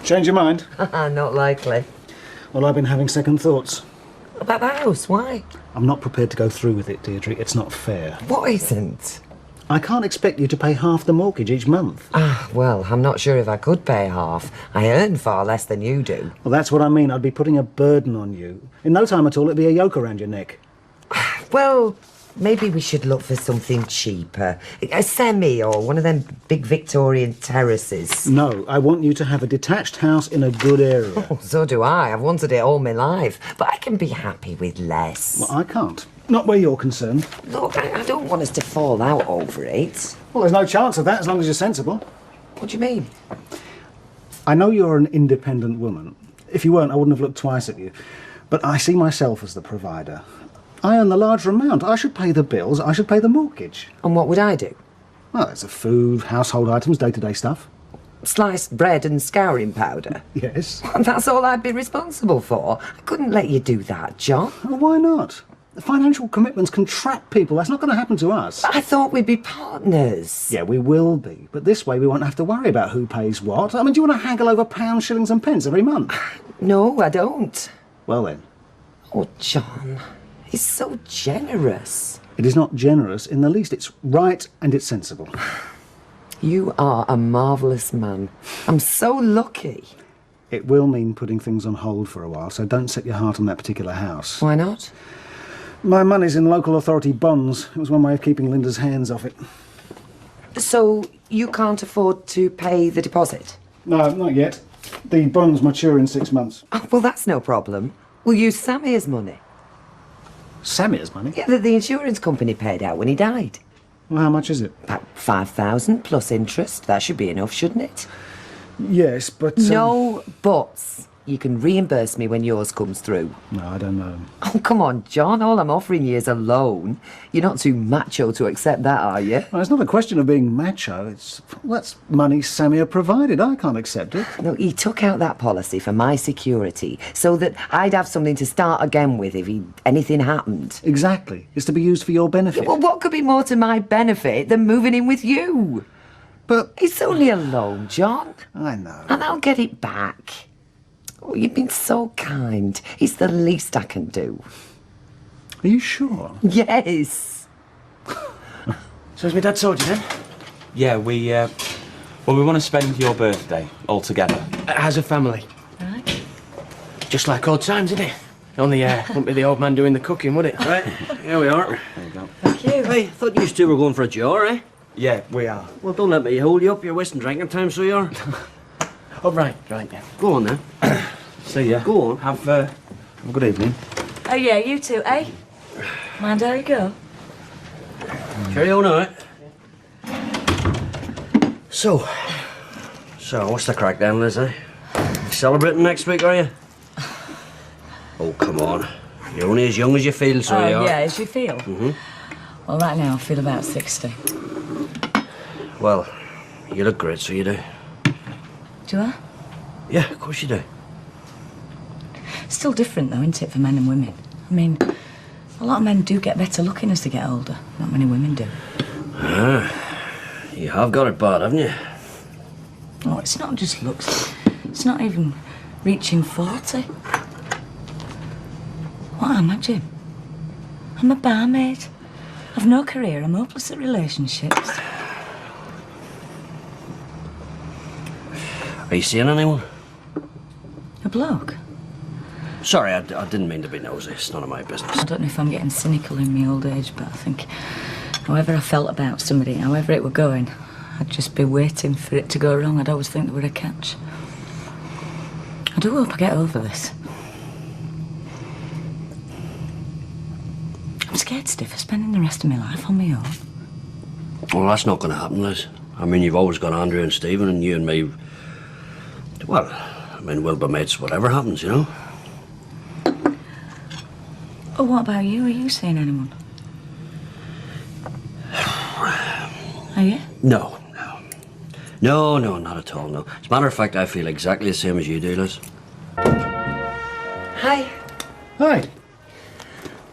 Change your mind? Not likely. Well, I've been having second thoughts. About the house, why? I'm not prepared to go through with it, Deirdre. It's not fair. What isn't? I can't expect you to pay half the mortgage each month. Well, I'm not sure if I could pay half. I earn far less than you do. Well, that's what I mean. I'd be putting a burden on you. In no time at all, it'd be a yoke around your neck. Well, maybe we should look for something cheaper. A semi or one of them big Victorian terraces. No, I want you to have a detached house in a good area. Oh, so do I. I've wanted it all my life. But I can be happy with less. Well, I can't. Not where you're concerned. Look, I don't want us to fall out over it. Well, there's no chance of that as long as you're sensible. What do you mean? I know you're an independent woman. If you weren't, I wouldn't have looked twice at you. But I see myself as the provider. I earn the larger amount. I should pay the bills. I should pay the mortgage. And what would I do? Well, there's the food, household items, day-to-day stuff. Sliced bread and scouring powder? Yes. That's all I'd be responsible for. I couldn't let you do that, John. Well, why not? The financial commitments can trap people. That's not going to happen to us. I thought we'd be partners. Yeah, we will be. But this way we won't have to worry about who pays what. I mean, do you want to haggle over pounds, shillings and pence every month? No, I don't. Well then. Oh, John. He's so generous. It is not generous in the least. It's right and it's sensible. You are a marvellous man. I'm so lucky. It will mean putting things on hold for a while, so don't set your heart on that particular house. Why not? My money's in local authority bonds. It was one way of keeping Linda's hands off it. So you can't afford to pay the deposit? No, not yet. The bonds mature in 6 months. Oh, well, that's no problem. We'll use Samir's money. Samir's money? Yeah, that the insurance company paid out when he died. Well, how much is it? About 5,000 plus interest. That should be enough, shouldn't it? Yes, but... No buts. You can reimburse me when yours comes through. No, I don't know. Oh, come on, John. All I'm offering you is a loan. You're not too macho to accept that, are you? Well, it's not a question of being macho. That's money Samir provided. I can't accept it. No, he took out that policy for my security so that I'd have something to start again with if anything happened. Exactly. It's to be used for your benefit. Well, what could be more to my benefit than moving in with you? But... It's only a loan, John. I know. And I'll get it back. Oh, you've been so kind. It's the least I can do. Are you sure? Yes. So has my dad told you then? Yeah, we want to spend your birthday all together. As a family. Right. Just like old times, isn't it? Only wouldn't be the old man doing the cooking, would it? Right, here we are. There you go. Thank you. Hey, thought you two were going for a jar, eh? Yeah, we are. Well, don't let me hold you up. You're wasting drinking time, so you are. Oh, right. Go on, then. See ya. Go on. Have a good evening. Oh, yeah, you too, eh? Mind how you go? Carry on, all right? So, what's the crack then, Liz, eh? Celebrating next week, are you? Oh, come on. You're only as young as you feel, so you are. Yeah, as you feel? Mm-hmm. Well, right now I feel about 60. Well, you look great, so you do. Do I? Yeah, of course you do. Still different, though, isn't it, for men and women? I mean, a lot of men do get better looking as they get older. Not many women do. You have got it bad, haven't you? Oh, it's not just looks. It's not even reaching 40. What am I, Jim? I'm a barmaid. I've no career. I'm hopeless at relationships. Are you seeing anyone? A bloke? Sorry, I didn't mean to be nosy. It's none of my business. I don't know if I'm getting cynical in my old age, but I think however I felt about somebody, however it were going, I'd just be waiting for it to go wrong. I'd always think there were a catch. I do hope I get over this. I'm scared stiff of spending the rest of my life on my own. Well, that's not going to happen, Liz. I mean, you've always got Andrew and Stephen, and you and me... Well, I mean, we'll be mates whatever happens, you know? Oh, what about you? Are you seeing anyone? Are you? No, not at all, no. As a matter of fact, I feel exactly the same as you do, Liz. Hi. Hi.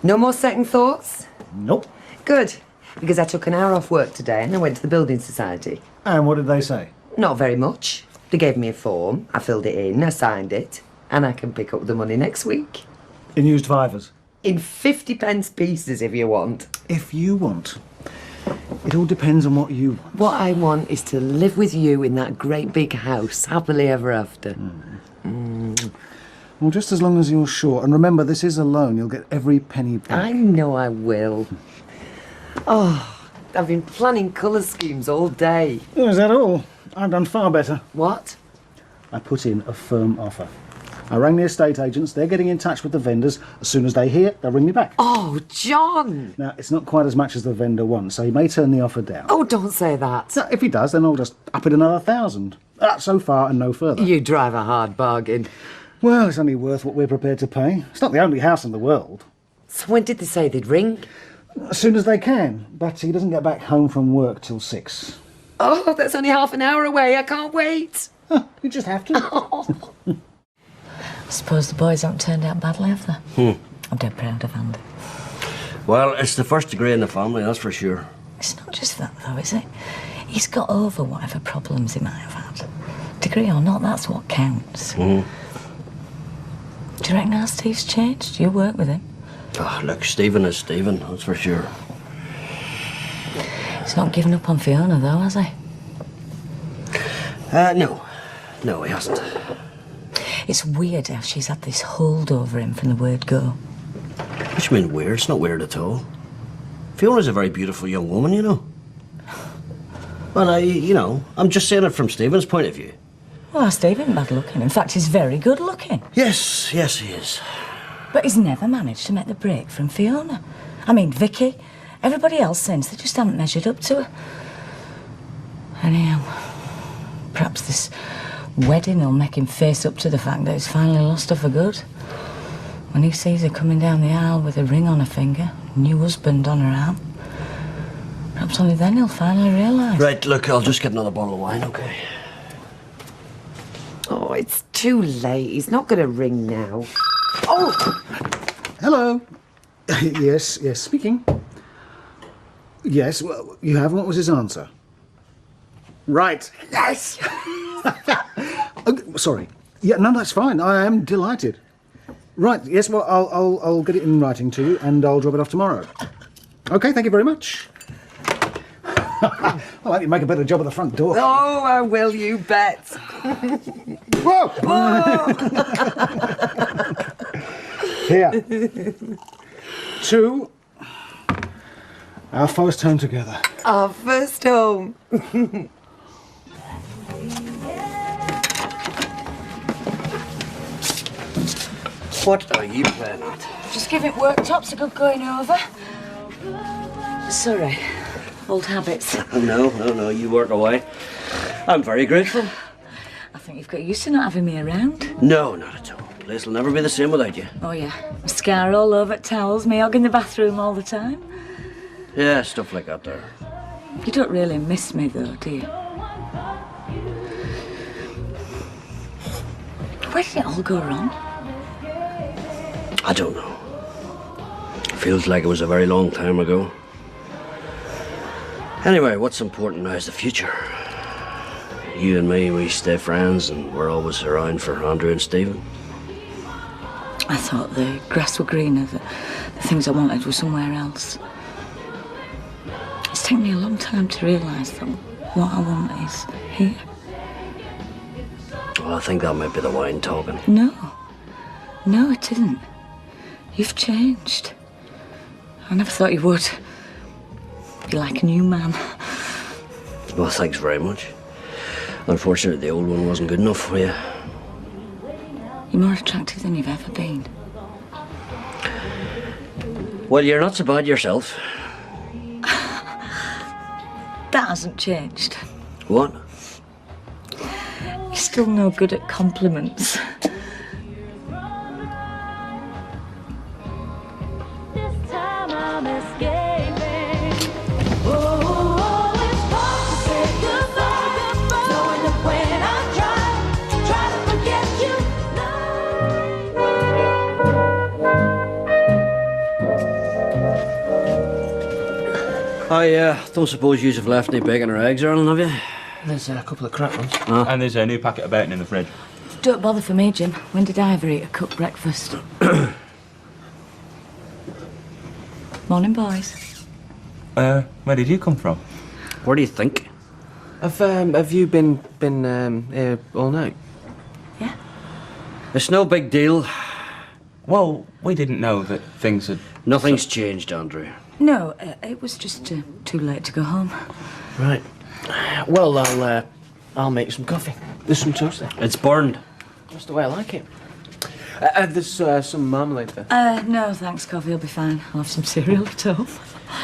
No more second thoughts? Nope. Good. Because I took an hour off work today and I went to the Building Society. And what did they say? Not very much. They gave me a form, I filled it in, I signed it, and I can pick up the money next week. In used fivers? In 50p pieces if you want. If you want. It all depends on what you want. What I want is to live with you in that great big house, happily ever after. Well, just as long as you're sure. And remember, this is a loan. You'll get every penny back. I know I will. Oh, I've been planning colour schemes all day. Oh, is that all? I've done far better. What? I put in a firm offer. I rang the estate agents. They're getting in touch with the vendors. As soon as they hear, they'll ring me back. Oh, John! Now, it's not quite as much as the vendor wants, so he may turn the offer down. Oh, don't say that. So if he does, then I'll just up it another 1,000. So far and no further. You drive a hard bargain. Well, it's only worth what we're prepared to pay. It's not the only house in the world. So when did they say they'd ring? As soon as they can. But he doesn't get back home from work till 6. Oh, that's only half an hour away. I can't wait. You just have to. I suppose the boys haven't turned out badly, have they? I'm dead proud of Andy. Well, it's the first degree in the family, that's for sure. It's not just that, though, is it? He's got over whatever problems he might have had. Degree or not, that's what counts. Do you reckon how Steve's changed? You work with him. Oh, look, Stephen is Stephen, that's for sure. He's not given up on Fiona, though, has he? No. No, he hasn't. It's weird how she's had this hold over him from the word go. What do you mean weird? It's not weird at all. Fiona's a very beautiful young woman, you know. Well, I'm just saying it from Stephen's point of view. Well, Steve ain't bad looking. In fact, he's very good looking. Yes, he is. But he's never managed to make the break from Fiona. I mean, Vicky. Everybody else since, they just haven't measured up to her. Anyhow, perhaps this wedding will make him face up to the fact that he's finally lost her for good. When he sees her coming down the aisle with a ring on her finger, a new husband on her arm, perhaps only then he'll finally realise. Right, look, I'll just get another bottle of wine, okay? Oh, it's too late. He's not going to ring now. Oh! Hello. Yes, speaking. Yes, well, you have. What was his answer? Right. Yes! Sorry. Yeah, no, that's fine. I am delighted. Right. Yes. Well, I'll get it in writing to you, and I'll drop it off tomorrow. Okay. Thank you very much. I hope you make a better job of the front door. Oh, I will, you bet. Whoa! Here. To our first home together. Our first home. What are you playing at? Just give it worktops a good going over. Sorry, old habits. No, you work away. I'm very grateful. I think you've got used to not having me around. No, not at all. The place will never be the same without you. Oh, yeah. Mascara all over towels, me hogging the bathroom all the time. Yeah, stuff like that there. You don't really miss me, though, do you? Where did it all go wrong? I don't know. Feels like it was a very long time ago. Anyway, what's important now is the future. You and me, we stay friends and we're always around for Andrew and Stephen. I thought the grass were greener, the things I wanted were somewhere else. It's taken me a long time to realise that what I want is here. Well, I think that might be the wine talking. No, it didn't. You've changed. I never thought you would. You're like a new man. Well, thanks very much. Unfortunately, the old one wasn't good enough for you. You're more attractive than you've ever been. Well, you're not so bad yourself. That hasn't changed. What? You're still no good at compliments. This time I'm escaping. Oh, it's hard to say goodbye, knowing that when I try to forget you. I don't suppose you've left any bacon or eggs, Erlen, have you? There's a couple of crap ones. And there's a new packet of bacon in the fridge. Don't bother for me, Jim. When did I ever eat a cooked breakfast? Morning, boys. Where did you come from? Where do you think? Have you been here all night? Yeah? It's no big deal. Well, we didn't know that things had... Nothing's changed, Andrew. No, it was just too late to go home. Right. Well, I'll make some coffee. There's some toast there. It's burned. That's the way I like it. There's some marmalade there. No, thanks, coffee. I'll be fine. I'll have some cereal at home.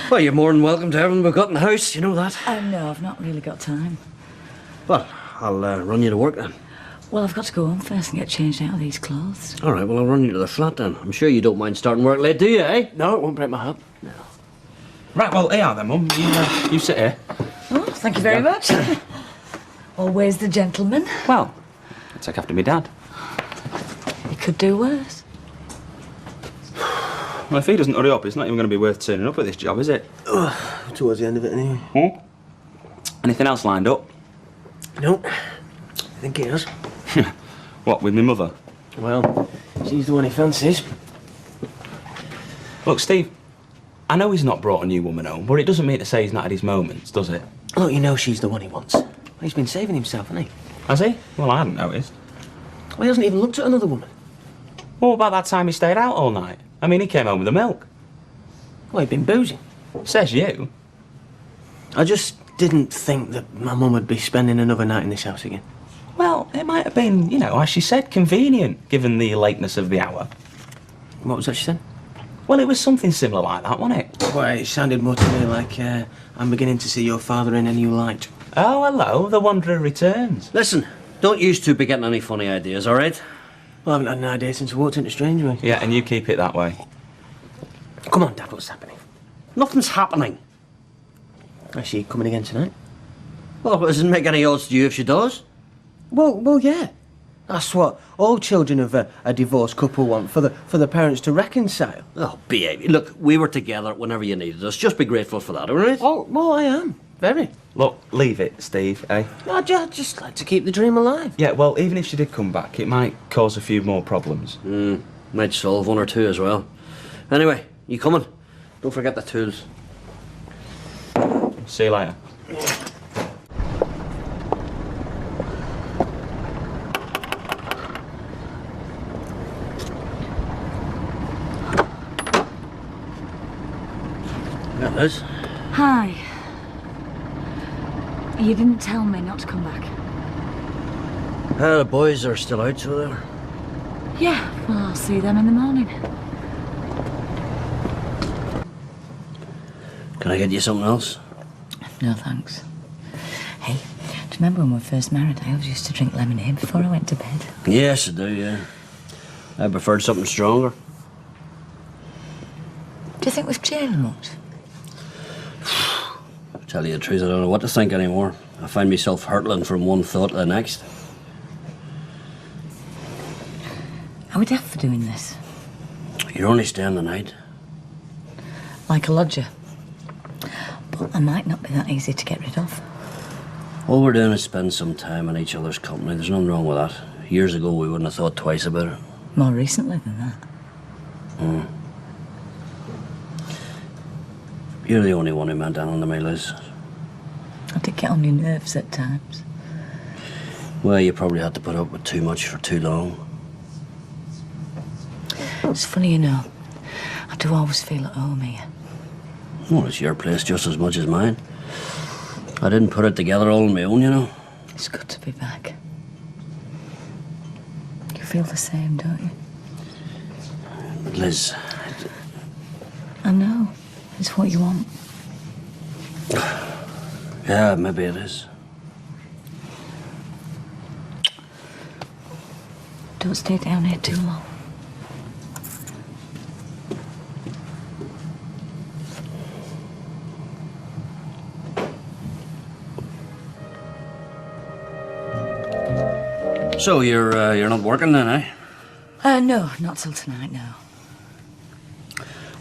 Well, you're more than welcome to everything we've got in the house, you know that. No, I've not really got time. Well, I'll run you to work then. Well, I've got to go home first and get changed out of these clothes. All right, well, I'll run you to the flat then. I'm sure you don't mind starting work late, do you, eh? No, it won't break my heart. Right, well, here are then, Mum. You sit here. Oh, thank you very much. Always the gentleman. Well, I take after me dad. He could do worse. Well, if he doesn't hurry up, it's not even going to be worth turning up at this job, is it? Towards the end of it, anyway. Anything else lined up? No, I think he has. What, with my mother? Well, she's the one he fancies. Look, Steve, I know he's not brought a new woman home, but it doesn't mean to say he's not had his moments, does it? Look, you know she's the one he wants. He's been saving himself, hasn't he? Has he? Well, I hadn't noticed. Well, he hasn't even looked at another woman. What about that time he stayed out all night? I mean, he came home with the milk. Well, he'd been boozing. Says you. I just didn't think that my mum would be spending another night in this house again. Well, it might have been, you know, as she said, convenient, given the lateness of the hour. What was that she said? Well, it was something similar like that, wasn't it? Well, it sounded more to me like I'm beginning to see your father in a new light. Oh, hello, the Wanderer returns. Listen, don't use two be getting any funny ideas, all right? Well, I haven't had an idea since I walked into Strangeways. Yeah, and you keep it that way. Come on, Dad, what's happening? Nothing's happening. Is she coming again tonight? Well, it doesn't make any odds to you if she does. Well, yeah. That's what all children of a divorced couple want, for the parents to reconcile. Oh, behave. Look, we were together whenever you needed us. Just be grateful for that, all right? Oh, well, I am. Very. Look, leave it, Steve, eh? I'd just like to keep the dream alive. Yeah, well, even if she did come back, it might cause a few more problems. Might solve one or two as well. Anyway, you coming? Don't forget the tools. See you later. Yeah, Liz. Hi. You didn't tell me not to come back. The boys are still out, so they're... Yeah, well, I'll see them in the morning. Can I get you something else? No, thanks. Hey, do you remember when we were first married, I always used to drink lemonade before I went to bed? Yes, I do, yeah. I preferred something stronger. Do you think we've changed much? To tell you the truth, I don't know what to think anymore. I find myself hurtling from one thought to the next. Are we deaf for doing this? You're only staying the night. Like a lodger. But I might not be that easy to get rid of. All we're doing is spend some time in each other's company. There's nothing wrong with that. Years ago, we wouldn't have thought twice about it. More recently than that. You're the only one who meant anything to me, Liz. I did get on your nerves at times. Well, you probably had to put up with too much for too long. It's funny, you know. I do always feel at home here. Well, it's your place just as much as mine. I didn't put it together all on my own, you know. It's good to be back. You feel the same, don't you? Liz, I know. It's what you want. yeah, maybe it is. Don't stay down here too long. So you're not working then, eh? No, not till tonight, no.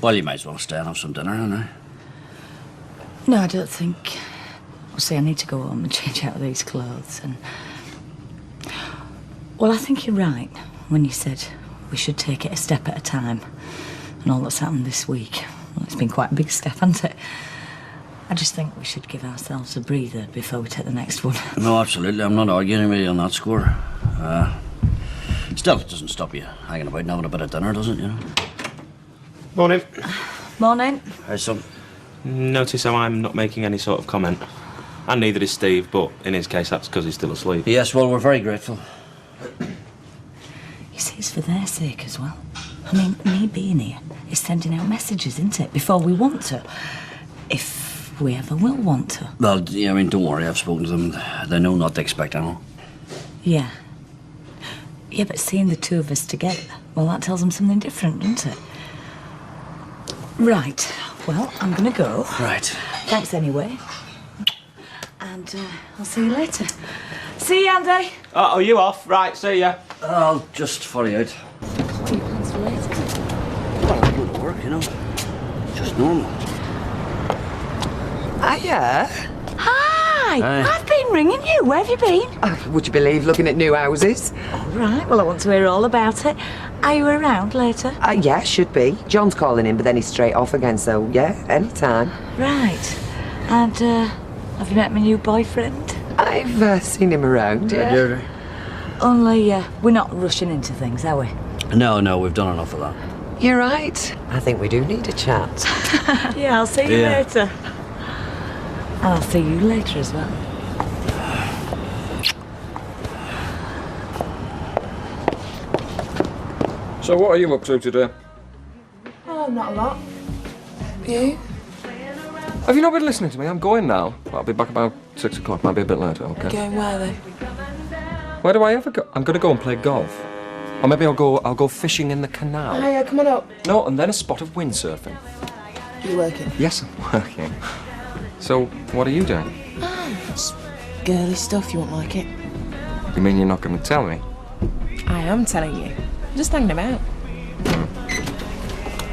Well, you might as well stay and have some dinner, eh? No, I don't think. Well, see, I need to go home and change out of these clothes and... Well, I think you're right when you said we should take it a step at a time. And all that's happened this week, well, it's been quite a big step, hasn't it? I just think we should give ourselves a breather before we take the next one. No, absolutely. I'm not arguing with you on that score. Still, it doesn't stop you hanging about and having a bit of dinner, does it, you know? Morning. Morning. Hey, son. Notice how I'm not making any sort of comment. And neither is Steve, but in his case, that's because he's still asleep. Yes, well, we're very grateful. You see, it's for their sake as well. I mean, me being here is sending out messages, isn't it? Before we want to. If we ever will want to. Well, yeah, I mean, don't worry. I've spoken to them. They know not to expect anything. Yeah. Yeah, but seeing the two of us together, well, that tells them something different, doesn't it? Right. Well, I'm going to go. Right. Thanks anyway. And I'll see you later. See you, Andy. Oh, are you off? Right, see ya. I'll just follow you out. What are your plans for later? Well, I'm going to work, you know. Just normal. Hiya. Hi. Hi. I've been ringing you. Where have you been? Would you believe looking at new houses? All right. Well, I want to hear all about it. Are you around later? Yeah, should be. John's calling in, but then he's straight off again, so yeah, anytime. Right. And have you met my new boyfriend? I've seen him around, yeah. Deirdre? Only we're not rushing into things, are we? No, we've done enough of that. You're right. I think we do need a chat. Yeah, I'll see you Yeah. later. And I'll see you later as well. So what are you up to today? Oh, not a lot. You? Have you not been listening to me? I'm going now. I'll be back about 6 o'clock, might be a bit later, okay? Going where though? Where do I ever go? I'm gonna go and play golf. Or maybe I'll go fishing in the canal. Oh yeah, come on up. No, and then a spot of windsurfing. You working? Yes, I'm working. So, what are you doing? Just girly stuff, you won't like it. You mean you're not gonna tell me? I am telling you. I'm just hanging about.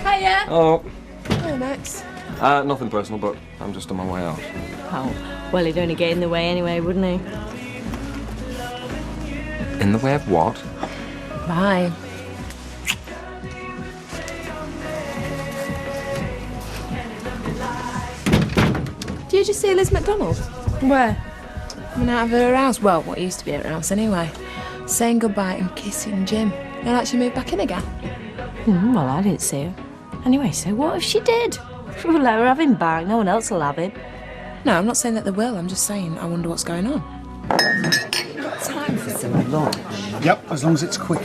Hiya! Oh, Hi, Max. nothing personal, but I'm just on my way out. Oh, well, he'd only get in the way anyway, wouldn't he? In the way of what? Bye. Did you just see Liz McDonald? Where? Coming out of her house. Well, what used to be her house anyway. Saying goodbye and kissing Jim. Now like she moved back in again. Well, I didn't see her. Anyway, so what if she did? We'll let her have him back. No one else will have him. No, I'm not saying that they will. I'm just saying I wonder what's going on. Time for some lunch. Yep, as long as it's quick.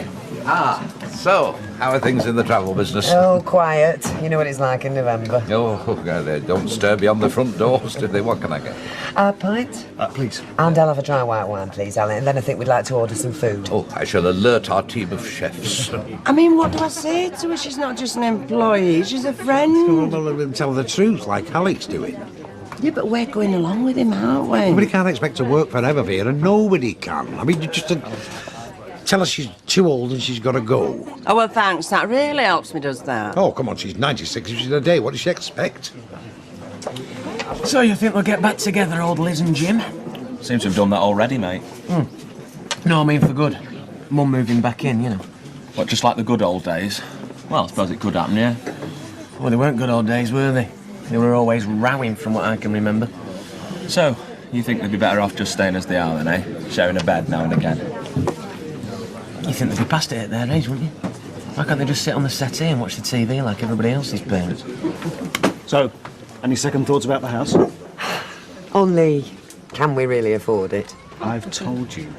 So, how are things in the travel business? Oh, quiet. You know what it's like in November. Oh, they don't stir beyond the front doors, do they? What can I get? A pint? Please. And I'll have a dry white wine, please, Alan. And then I think we'd like to order some food. Oh, I shall alert our team of chefs. I mean, what do I say to her? She's not just an employee, she's a friend. Well, tell the truth, like Alec's doing. Yeah, but we're going along with him, aren't we? Nobody can't expect to work forever here, and nobody can. I mean, you just tell her she's too old and she's got to go. Oh, well, thanks. That really helps me, does that? Oh, come on, she's 96 if she's a day. What does she expect? So you think we'll get back together, old Liz and Jim? Seems to have done that already, mate. No, I mean for good. Mum moving back in, you know. What, just like the good old days? Well, I suppose it could happen, yeah. Well, they weren't good old days, were they? They were always rowing from what I can remember. So, you think they'd be better off just staying as they are then, eh? Sharing a bed now and again. You think they'd be past it at their age, wouldn't you? Why can't they just sit on the settee and watch the TV like everybody else's parents? So, any second thoughts about the house? Only, can we really afford it? I've told you.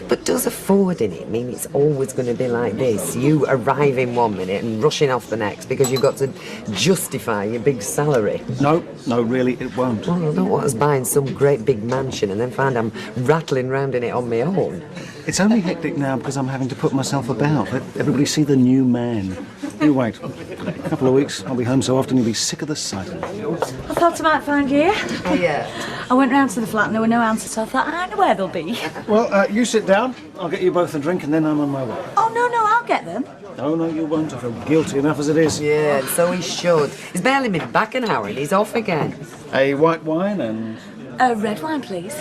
But does affording it mean it's always going to be like this? You arriving 1 minute and rushing off the next because you've got to justify your big salary? No, really, it won't. Well, I don't want us buying some great big mansion and then find I'm rattling round in it on my own. It's only hectic now because I'm having to put myself about. Let everybody see the new man. You wait. A couple of weeks, I'll be home so often you'll be sick of the sight of me. I thought I might find you. Oh, yeah. I went round to the flat and there were no answers, so I thought, I know where they'll be. Well, you sit down. I'll get you both a drink and then I'm on my way. Oh, no, I'll get them. No, you won't. I feel guilty enough as it is. Yeah, so he should. He's barely been back an hour and he's off again. A white wine and Red wine, please.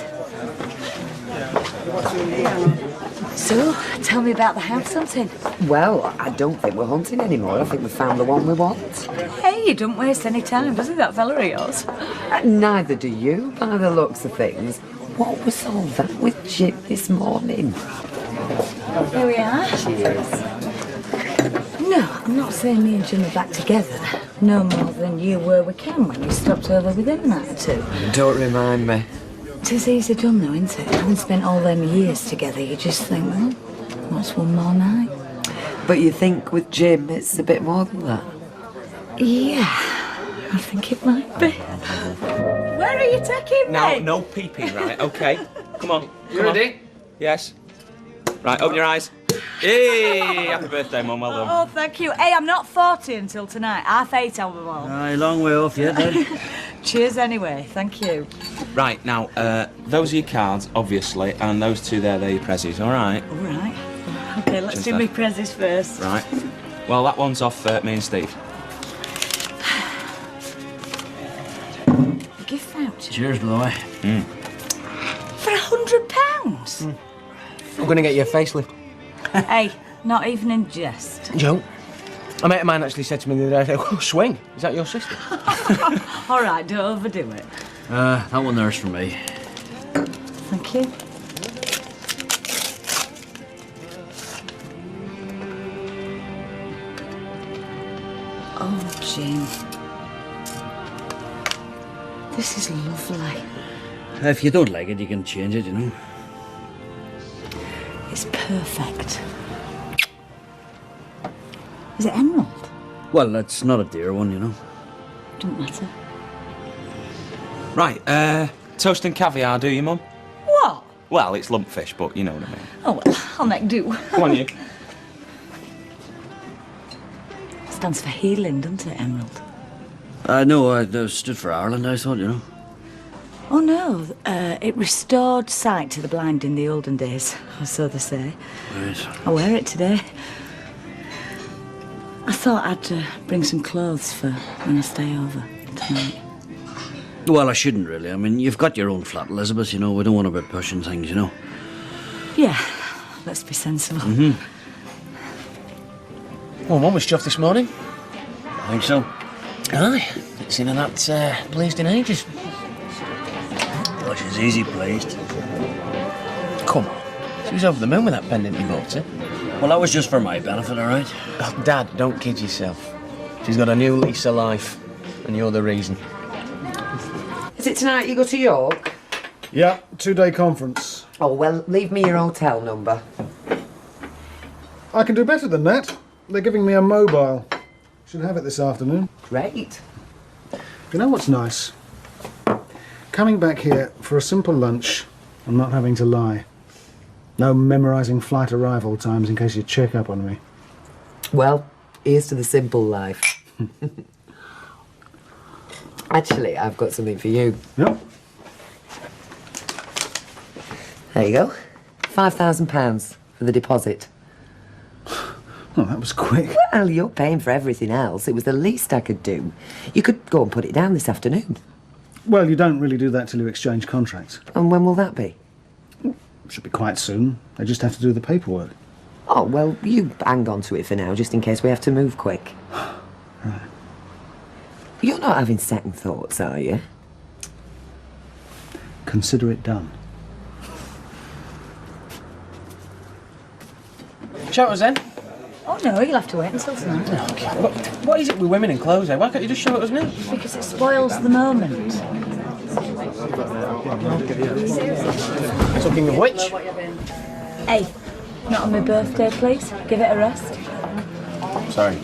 So, tell me about the house hunting. Well, I don't think we're hunting anymore. I think we found the one we want. Hey, don't waste any time, doesn't that fella of yours? Neither do you, by the looks of things. What was all that with Jim this morning? Here we are. Cheers. No, I'm not saying me and Jim are back together. No more than you were with Ken when you stopped over with him a night or two. Don't remind me. 'Tis easy done though, isn't it? Having spent all them years together, you just think, well, what's one more night? But you think with Jim it's a bit more than that? Yeah, I think it might be. Where are you taking me? Now, no peeping, right? Okay. Come on. You ready? Yes. Right, open your eyes. Hey! Happy birthday, Mum. Well done. Oh, thank you. Hey, I'm not 40 until tonight. 8:30 on the wall. Aye, long way off yet, then. Cheers anyway, thank you. Right, now, those are your cards, obviously, and those two there, they're your prezzies, all right? All right. Okay, let's Cheers, do Dad. my prezzies first. Right. Well, that one's off me and Steve. A gift voucher Cheers, by the way. for £100. I'm going to get you a facelift. Hey, not even in jest. Joe, a mate of mine actually said to me the other day, oh, swing, is that your sister? All right, don't overdo it. That one there's for me. Thank you. Oh, Jim. This is lovely. If you don't like it, you can change it, you know. It's perfect. Is it emerald? Well, it's not a dear one, you know. Don't matter. Right, toast and caviar, do you, Mum? What? Well, it's lumpfish, but you know what I mean. Oh, well, I'll make do. Come on, you. Stands for healing, doesn't it, emerald? No, I stood for Ireland, I thought, you know. Oh, no. It restored sight to the blind in the olden days, or so they say. Right. I wear it today. I thought I'd bring some clothes for when I stay over tonight. Well, I shouldn't really. I mean, you've got your own flat, Elizabeth, you know. We don't want to be pushing things, you know. Yeah, let's be sensible. Well, Mum was chuffed this morning. I think so. Aye, it's seen her that pleased in ages. Well, she's easy pleased. Come on, she was over the moon with that pendant you bought her. Well, that was just for my benefit, all right? Oh, Dad, don't kid yourself. She's got a new lease of life, and you're the reason. Is it tonight you go to York? Yeah, 2-day conference. Oh, well, leave me your hotel number. I can do better than that. They're giving me a mobile. Should have it this afternoon. Great. You know what's nice? Coming back here for a simple lunch and not having to lie. No memorising flight arrival times in case you check up on me. Well, here's to the simple life. Actually, I've got something for you. Yep. There you go. £5,000 for the deposit. Oh, that was quick. Well, you're paying for everything else. It was the least I could do. You could go and put it down this afternoon. Well, you don't really do that till you exchange contracts. And when will that be? Should be quite soon. They just have to do the paperwork. Oh, well, you hang on to it for now, just in case we have to move quick. Right. You're not having second thoughts, are you? Consider it done. Shout us then. Oh, no, you'll have to wait until tonight. What is it with women in clothes, eh? Why can't you just show it us now? Because it spoils the moment. Talking of which, Hey, not on my birthday, please. Give it a rest. sorry.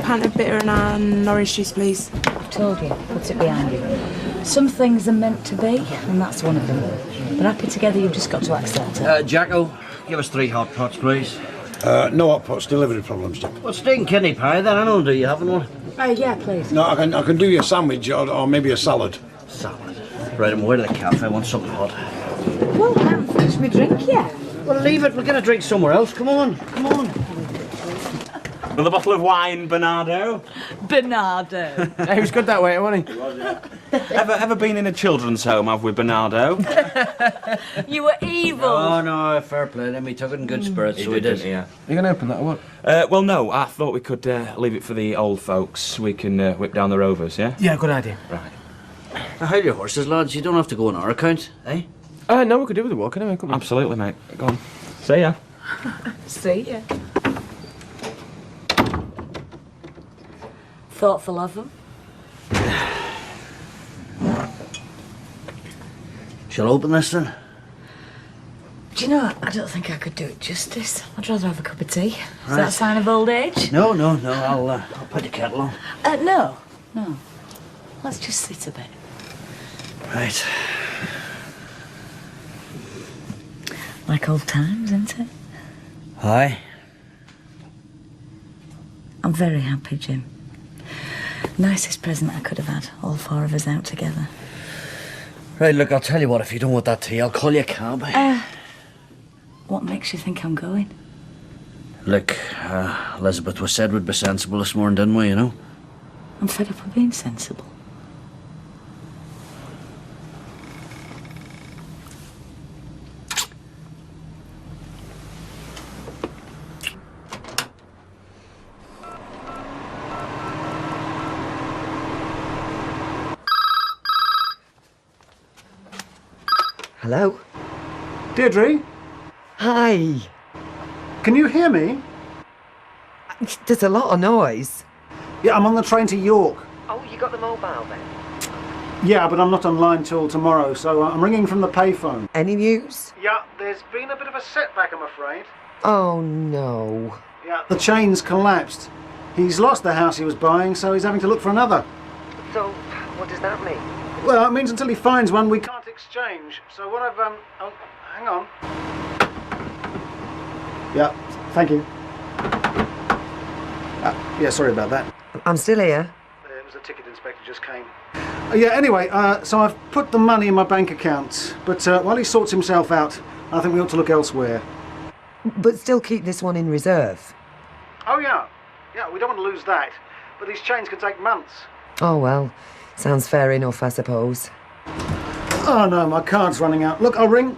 Pint of bitter and orange juice, please. I've told you, put it behind you. Some things are meant to be, and that's one of them. But happy together, you've just got to accept it. Jacko, give us 3 hot pots, please. No hot pots, delivery problems, Dick. Well, steak and kidney pie then, I don't do you having one? Yeah, please. No, I can do you a sandwich or maybe a salad. Salad. Right, I'm away to the cafe, I want something hot. Well, I haven't finished my drink yet. Well, leave it, we'll get a drink somewhere else, come on, come on. Another bottle of wine, Bernardo. Bernardo. He was good that way, wasn't he? Ever been in a children's home, have we, Bernardo? You were evil. Oh, no, fair play. Then we took it in good spirits, so we did. Yeah. Are you going to open that or what? Well, no, I thought we could leave it for the old folks. We can whip down the Rovers, yeah? Yeah, good idea. Right. Now, hold your horses, lads. You don't have to go on our account, eh? No, we could do with a walk anyway, couldn't we? Absolutely, mate. Go on. See ya. See ya. Thoughtful of them. Shall I open this then? Do you know, I don't think I could do it justice. I'd rather have a cup of tea. Is that a sign of old age? No. I'll put the kettle on. No. Let's just sit a bit. Right. Like old times, isn't it? Aye. I'm very happy, Jim. Nicest present I could have had, all four of us out together. Right, look, I'll tell you what, if you don't want that tea, I'll call you a cab. What makes you think I'm going? Look, Elizabeth was said we'd be sensible this morning, didn't we, you know? I'm fed up with being sensible. Hello? Deirdre, Hi. can you hear me? There's a lot of noise. Yeah, I'm on the train to York. Oh, you got the mobile then? Yeah, but I'm not online till tomorrow, so I'm ringing from the payphone. Any news? Yeah, there's been a bit of a setback, I'm afraid. Oh, no. Yeah, the chain's collapsed. He's lost the house he was buying, so he's having to look for another. So, what does that mean? Well, it means until he finds one, we can't exchange. So what I've, oh, hang on. Yeah, thank you. Yeah, sorry about that. I'm still here. It was a ticket inspector just came. Yeah, anyway, so I've put the money in my bank account, but while he sorts himself out, I think we ought to look elsewhere. But still keep this one in reserve. Oh, yeah. Yeah, we don't want to lose that. But these chains can take months. Oh, well. Sounds fair enough, I suppose. Oh, no, my card's running out. Look, I'll ring.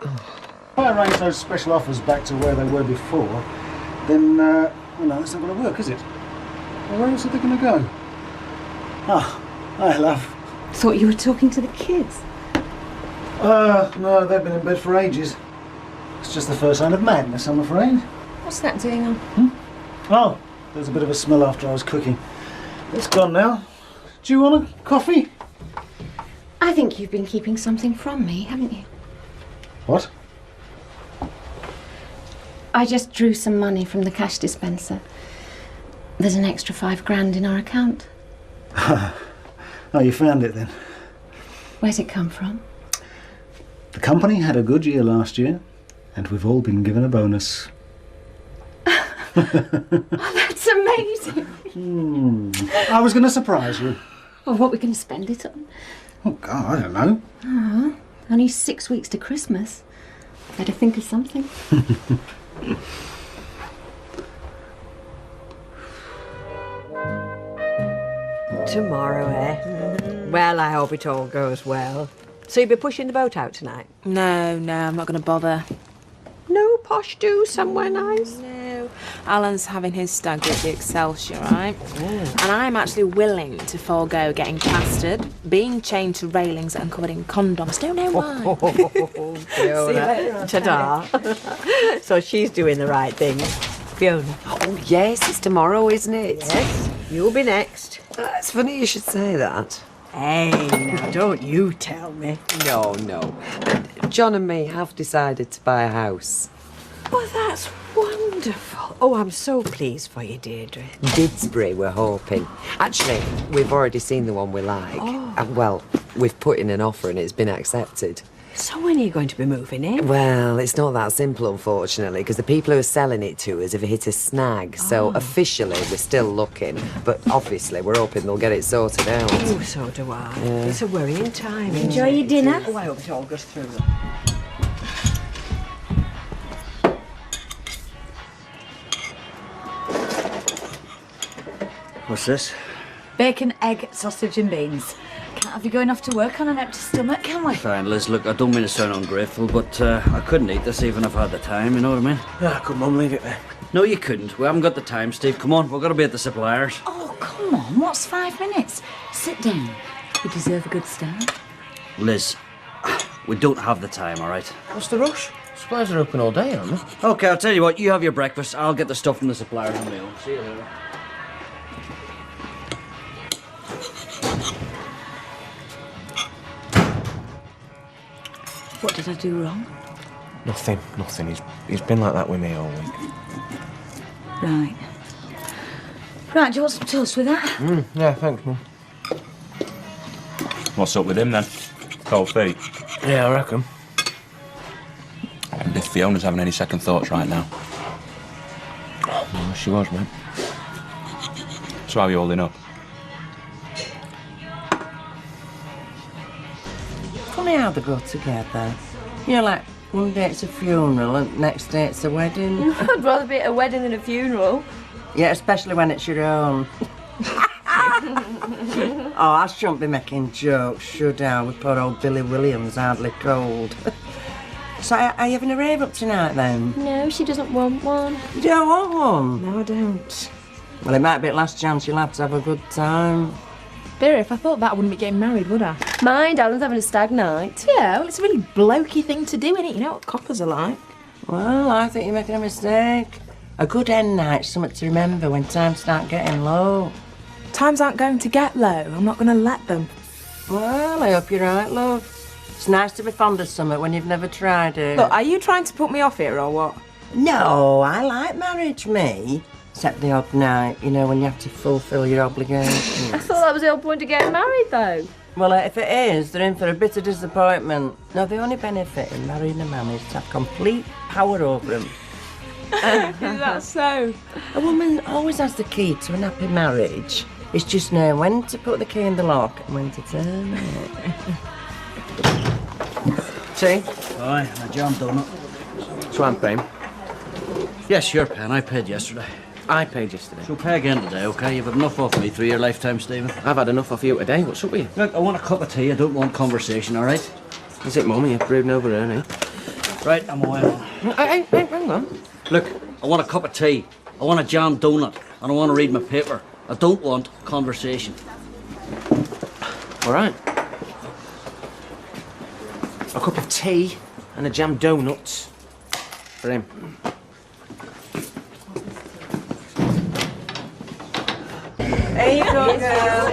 If I arrange those special offers back to where they were before, then, well, no, that's not going to work, is it? Well, where else are they going to go? Ah, hi, love. Thought you were talking to the kids. No, they've been in bed for ages. It's just the first sign of madness, I'm afraid. What's that doing on? Oh, there was a bit of a smell after I was cooking. It's gone now. Do you want a coffee? I think you've been keeping something from me, haven't you? What? I just drew some money from the cash dispenser. There's an extra £5 in our account. Oh, you found it then? Where's it come from? The company had a good year last year, and we've all been given a bonus. Oh, that's amazing. I was going to surprise you. Oh, what are we going to spend it on? Oh, God, I don't know. Oh, only 6 weeks to Christmas. Better think of something. Tomorrow, eh? Well, I hope it all goes well. So you'll be pushing the boat out tonight? No, I'm not going to bother. No posh do somewhere nice? No. Alan's having his stag at the Excelsior, right? And I'm actually willing to forego getting plastered, being chained to railings and covered in condoms. Don't know why. Fiona. Ta-da. So she's doing the right thing. Fiona. Oh, yes, it's tomorrow, isn't it? Yes, you'll be next. It's funny you should say that. Hey, now don't you tell me. No. John and me have decided to buy a house. Well, that's wonderful. Oh, I'm so pleased for you, Deirdre. Didsbury, we're hoping. Actually, we've already seen the one we like. Oh. Well, we've put in an offer and it's been accepted. So when are you going to be moving in? Well, it's not that simple, unfortunately, because the people who are selling it to us have hit a snag. So officially, we're still looking, but obviously, we're hoping they'll get it sorted out. Oh, so do I. Yeah. It's a worrying time. Enjoy your dinner. Oh, I hope it all goes through. What's this? Bacon, egg, sausage and beans. Can't have you going off to work on an empty stomach, can we? Fine, Liz, look, I don't mean to sound ungrateful, but I couldn't eat this even if I had the time, you know what I mean? Yeah, could Mum leave it there? No, you couldn't. We haven't got the time, Steve. Come on, we've got to be at the suppliers. Oh, come on. What's 5 minutes? Sit down. You deserve a good start. Liz, we don't have the time, all right? What's the rush? Suppliers are open all day, aren't they? Okay, I'll tell you what, you have your breakfast. I'll get the stuff from the suppliers on my own. See you later. What did I do wrong? Nothing. He's been like that with me all week. Right. Right, do you want some toast with that? Yeah, thanks, Mum. What's up with him then? Cold feet. Yeah, I reckon. I wonder if Fiona's having any second thoughts right now. Oh, she was, mate. So how are you holding up? Funny how they go together. You know, like, one day it's a funeral and next day it's a wedding. I'd rather be at a wedding than a funeral. Yeah, especially when it's your own. Oh, I shouldn't be making jokes, should I, with poor old Billy Williams hardly cold. So, are you having a rave up tonight then? No, she doesn't want one. You don't want one? No, I don't. Well, it might be the last chance you'll have to have a good time. Vera, if I thought that, I wouldn't be getting married, would I? Mind, Alan's having a stag night. Yeah, well, it's a really blokey thing to do, innit? You know what coppers are like. Well, I think you're making a mistake. A good end night's something to remember when times start getting low. Times aren't going to get low. I'm not going to let them. Well, I hope you're right, love. It's nice to be fond of something when you've never tried it. Look, are you trying to put me off here or what? No, I like marriage, me. Except the odd night, you know, when you have to fulfil your obligations. I thought that was the whole point of getting married, though. Well, if it is, they're in for a bit of disappointment. No, the only benefit in marrying a man is to have complete power over him. Is that so? A woman always has the key to an happy marriage. It's just knowing when to put the key in the lock and when to turn it. See? Aye, a jam donut. So I'm paying. Yes, you're paying. I paid yesterday. I paid yesterday. So pay again today, okay? You've had enough off me through your lifetime, Stephen. I've had enough of you today. What's up with you? Look, I want a cup of tea. I don't want conversation, all right? Is it Mummy? You're brooding over her, eh? Right, I'm away now. Hey, hang on. Look, I want a cup of tea. I want a jam donut. And I want to read my paper. I don't want conversation. All right. A cup of tea and a jam donuts for him. There you go, girl.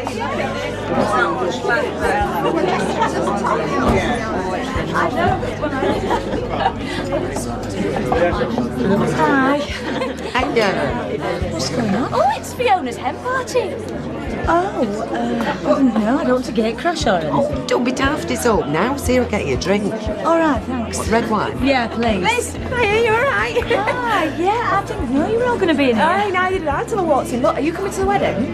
Hi. Hello. What's going on? Oh, it's Fiona's hen party. No, I don't want to gate crash or anything. Don't be daft, it's up now. See, I'll get you a drink. All right, thanks. What, red wine? Yeah, please. Liz, hiya, you alright? Ah, yeah, I didn't know you were all going to be in here. Aye, neither did I till I walked in. Look, are you coming to the wedding?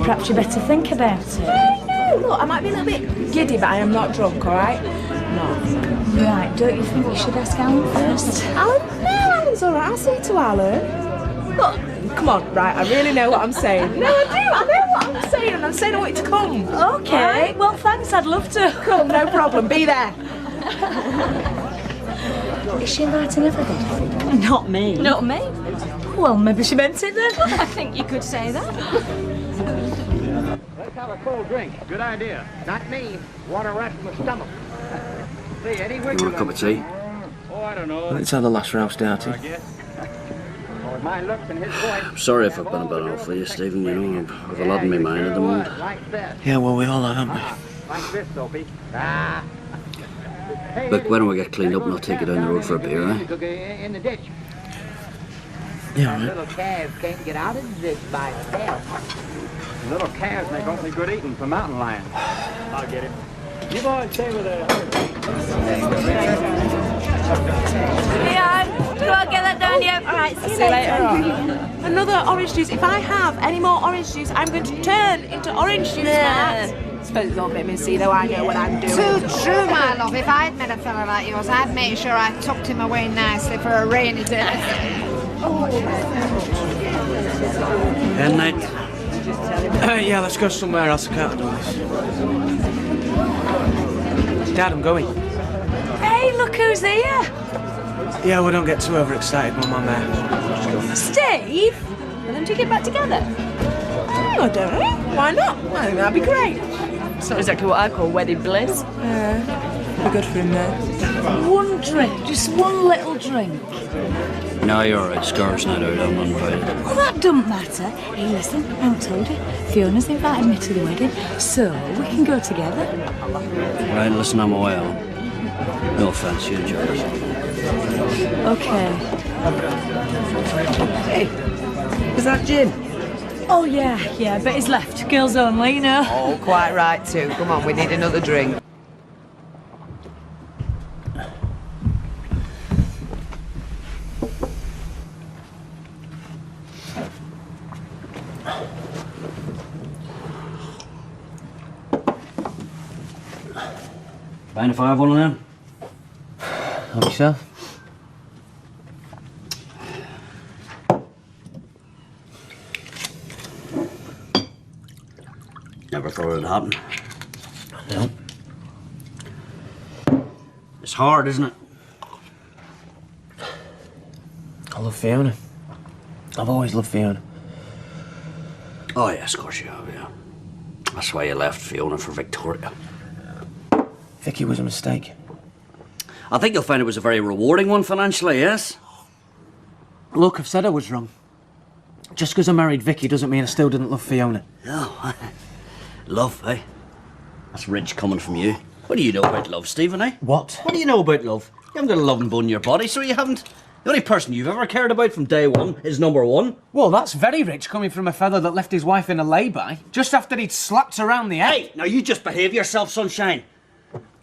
Perhaps you better think about it. No, look, I might be a little bit giddy, but I am not drunk, alright? No. Right, don't you think we should ask Alan first? Alan? No, Alan's alright. I'll see to Alan. Look, come on, right, I really know what I'm saying. No, I do, I know what I'm saying, and I'm saying I want you to come. Okay, Right? well, thanks, I'd love to. Come, no problem, be there. Is she inviting everybody? Not me. Not me. Well, maybe she meant it then. I think you could say that. Let's have a cold drink. Good idea. Not me. Water right from the stomach. See, any You want a cup of tea? Oh, I don't know. Let's have the last rouse started. I guess. Oh, with my looks and his voice. I'm sorry if I've been a bit off for you, Stephen. You know, I've a lot in my mind at the moment. Like that. Yeah, well, we all have, haven't we? Like this, Sophie. Ah. Hey, Look, why don't we get cleaned up and I'll take you down the road for a beer, eh? In the ditch. Yeah, all right. Little calves can't get out of the ditch by itself. Little calves make only good eating for mountain lions. I'll get him. You boys stay with the Leon, go on, get that down, yeah. All right, see you later. Another orange juice. If I have any more orange juice, I'm going to turn into orange juice, Matt. Suppose it's all vitamin C, though. I know what I'm doing. Too true, my love. If I'd met a fella like yours, I'd make sure I tucked him away nicely for a rainy day. Hen night. Yeah, let's go somewhere else. I can't do this. Dad, I'm going. Hey, look who's here. Yeah, well, don't get too overexcited, Mum. I'm there. Steve? For them to get back together? Oh, I don't know. Why not? I think that'd be great. It's not exactly what I call wedding bliss. Yeah, be good for him there. One drink, just one little drink. No, you're all right. Scar's not out. I'm uninvited. Well, that don't matter. Hey, listen, I haven't told you. Fiona's invited me to the wedding, so we can go together. Right, listen, I'm away, Alan. No offence, you enjoy yourself. Okay. Hey, is that Jim? Oh, yeah, but he's left. Girls only, you know. Oh, quite right too. Come on, we need another drink. Mind if I have one of them? Help yourself. Never thought it'd happen. No. It's hard, isn't it? I love Fiona. I've always loved Fiona. Oh, yes, of course you have, yeah. That's why you left Fiona for Victoria. Vicky was a mistake. I think you'll find it was a very rewarding one financially, yes? Look, I've said I was wrong. Just because I married Vicky doesn't mean I still didn't love Fiona. No. Love, eh? That's rich coming from you. What do you know about love, Stephen, eh? What? What do you know about love? You haven't got a loving bone in your body, so you haven't. The only person you've ever cared about from day one is number one. Well, that's very rich coming from a fella that left his wife in a lay-by just after he'd slapped her around the head. Hey, now you just behave yourself, sunshine.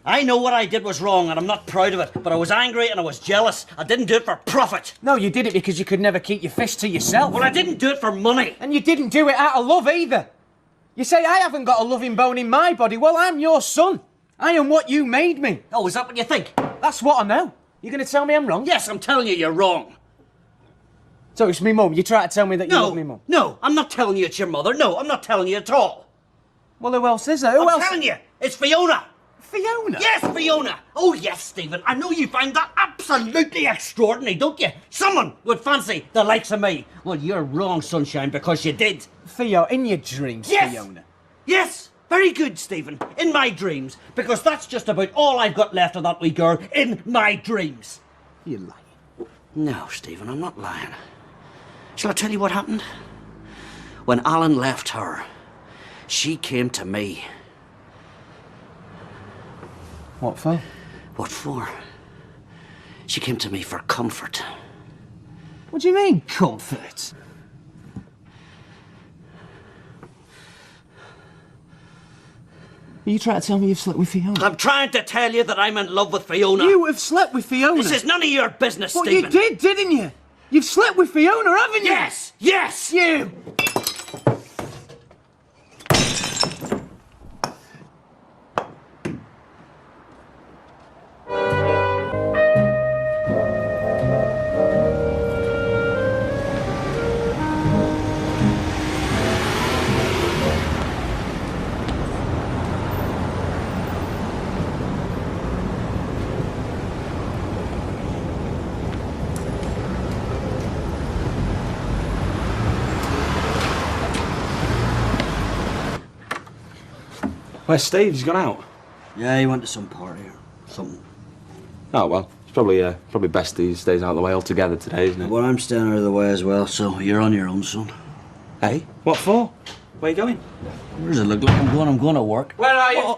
I know what I did was wrong and I'm not proud of it, but I was angry and I was jealous. I didn't do it for profit. No, you did it because you could never keep your fist to yourself. Well, I didn't do it for money. And you didn't do it out of love either. You say I haven't got a loving bone in my body. Well, I'm your son. I am what you made me. Oh, is that what you think? That's what I know. You going to tell me I'm wrong? Yes, I'm telling you you're wrong. So it's me mum. You try to tell me that you love me mum. No, I'm not telling you it's your mother. No, I'm not telling you at all. Well, who else is there? Who else? I'm telling you, it's Fiona. Fiona? Yes, Fiona. Oh, yes, Stephen. I know you find that absolutely extraordinary, don't you? Someone would fancy the likes of me. Well, you're wrong, sunshine, because you did. Theo, in your dreams, Yes. Fiona. Yes. Very good, Stephen. In my dreams. Because that's just about all I've got left of that wee girl. In my dreams. You're lying. No, Stephen, I'm not lying. Shall I tell you what happened? When Alan left her, she came to me. What for? What for? She came to me for comfort. What do you mean, comfort? Are you trying to tell me you've slept with Fiona? I'm trying to tell you that I'm in love with Fiona. You have slept with Fiona? This is none of your business, Well, Stephen. you did, didn't you? You've slept with Fiona, haven't you? Yes! Yes! You! Where's Steve? He's gone out. Yeah, he went to some party or something. Oh, well, it's probably best he stays out of the way altogether today, isn't it? Well, I'm staying out of the way as well, so you're on your own, son. Hey, what for? Where you going? Where does it look like I'm going to work? Where are you?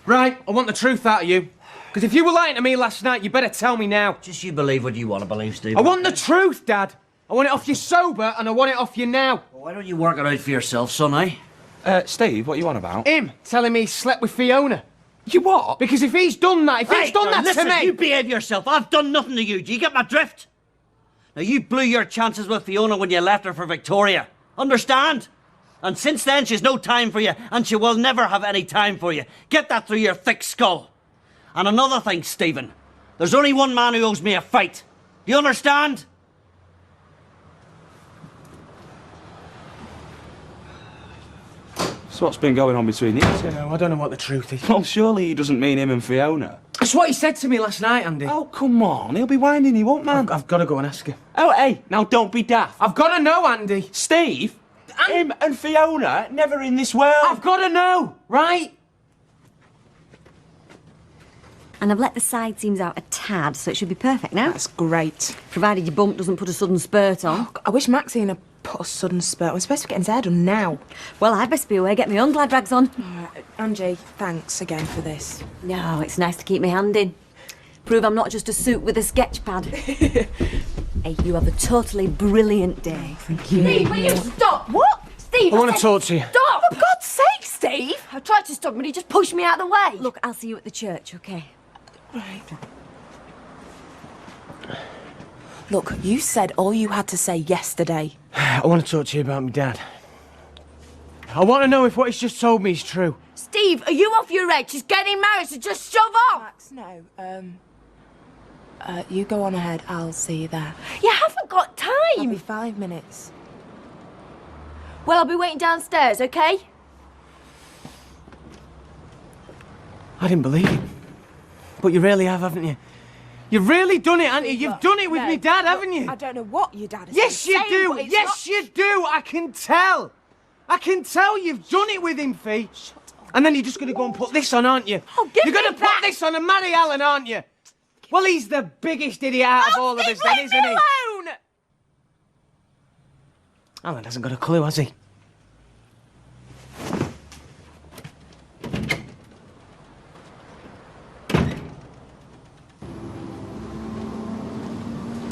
Right, I want the truth out of you. Because if you were lying to me last night, you better tell me now. Just you believe what you want to believe, Steve. I want the truth, Dad. I want it off you sober, and I want it off you now. Well, why don't you work it out for yourself, son, eh? Steve, what you on about? Him telling me he slept with Fiona. You what? Because if he's done that, if he's done that listen, to me... you behave yourself. I've done nothing to you. Do you get my drift? Now, you blew your chances with Fiona when you left her for Victoria. Understand? And since then, she's no time for you, and she will never have any time for you. Get that through your thick skull. And another thing, Stephen. There's only one man who owes me a fight. Do you understand? So what's been going on between you two? No, I don't know what the truth is. Well, surely he doesn't mean him and Fiona. That's what he said to me last night, Andy. Oh, come on. He'll be winding you up, man. I've got to go and ask him. Oh, hey, now don't be daft. I've got to know, Andy. Steve, him and Fiona, never in this world. I've got to know, right? And I've let the side seams out a tad, so it should be perfect now. That's great. Provided your bump doesn't put a sudden spurt on. I wish Maxine had put a sudden spurt. We're supposed to be getting his hair done now. Well, I'd best be away, get my own glad rags on. All right, Angie, thanks again for this. No, it's nice to keep my hand in. Prove I'm not just a suit with a sketch pad. Hey, you have a totally brilliant day. Thank you. Steve, will you stop? What? Steve, I want to said talk to you. Stop! For God's sake, Steve! I tried to stop him, but he just pushed me out of the way. Look, I'll see you at the church, okay? Right. Look, you said all you had to say yesterday. I want to talk to you about my dad. I want to know if what he's just told me is true. Steve, are you off your head? She's getting married, so just shove off! Max, no, you go on ahead. I'll see you there. You haven't got time! It'll be 5 minutes. Well, I'll be waiting downstairs, okay? I didn't believe him. But you really have, haven't you? You've really done it, haven't you? You've done it with me dad, haven't you? I don't know what your dad is Yes, you saying, do! but it's Yes, not- you do! I can tell! I can tell you've done it with him, Fee. And then you're just going to go and put this on, aren't you? Oh, give You're me going to that. put this on and marry Alan, aren't you? Well, he's the biggest idiot out of all of us, then, isn't he? alone! Alan hasn't got a clue, has he?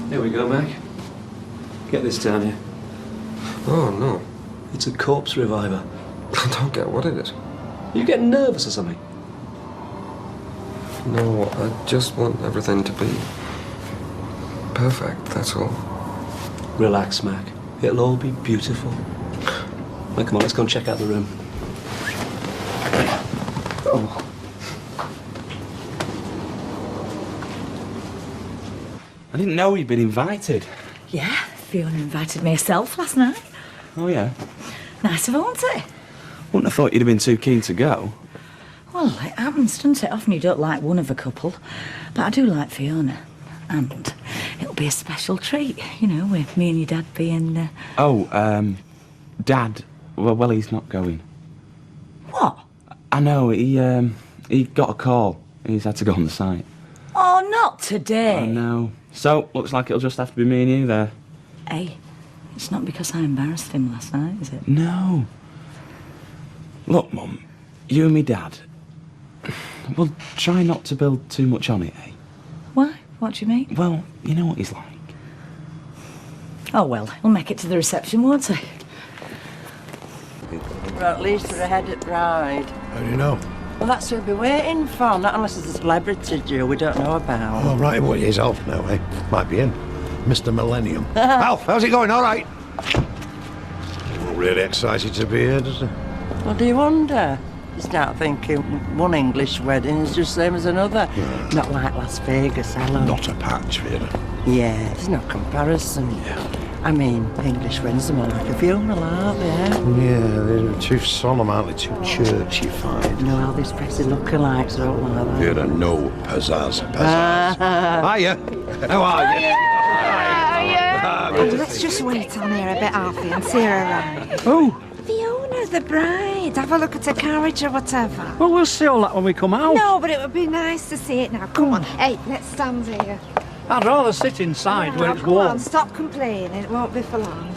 Here we go, Mac. Get this down here. Oh, no. It's a corpse reviver. I don't get what it is. You getting nervous or something? No, I just want everything to be perfect, that's all. Relax, Mac. It'll all be beautiful. Now, come on, let's go and check out the room. Oh. I didn't know you'd been invited. Yeah, Fiona invited me herself last night. Oh, yeah? Nice of her, wasn't it? Wouldn't have thought you'd have been too keen to go. Well, it happens, doesn't it? Often you don't like one of a couple. But I do like Fiona. And it'll be a special treat, you know, with me and your dad being... Dad. Well, he's not going. What? I know, he got a call. He's had to go on the site. Oh, not today. I know. So, looks like it'll just have to be me and you there. Hey, it's not because I embarrassed him last night, is it? No. Look, Mum, you and me dad, well, try not to build too much on it, eh? Why? What do you mean? Well, you know what he's like. Oh, well, he'll make it to the reception, won't he? We're at least we're ahead at Bride. How do you know? Well, that's what we'll be waiting for, not unless it's a celebrity Jew we don't know about. Oh, right, well, he's Alf now, eh? Might be in. Mr. Millennium. Alf, how's it going? All right? Not really excited to be here, does he? Well, do you wonder? You start thinking one English wedding is just the same as another. Not like Las Vegas, hello. Not a patch, Vera. Yeah, there's no comparison. I mean, English weddings are more like a funeral, aren't they? Yeah, they're too solemn, aren't they? Too churchy, you find. No Elvis Presley lookalikes don't like that. Vera, no pizzazz. Hiya. How are you? Oh, let's just wait on here a bit, Alfie, and see her arrive. Oh. Fiona, the bride. Have a look at her carriage or whatever. Well, we'll see all that when we come out. No, but it would be nice to see it now. Come on. Hey, let's stand here. I'd rather sit inside where Now, it's come warm. on, stop complaining. It won't be for long.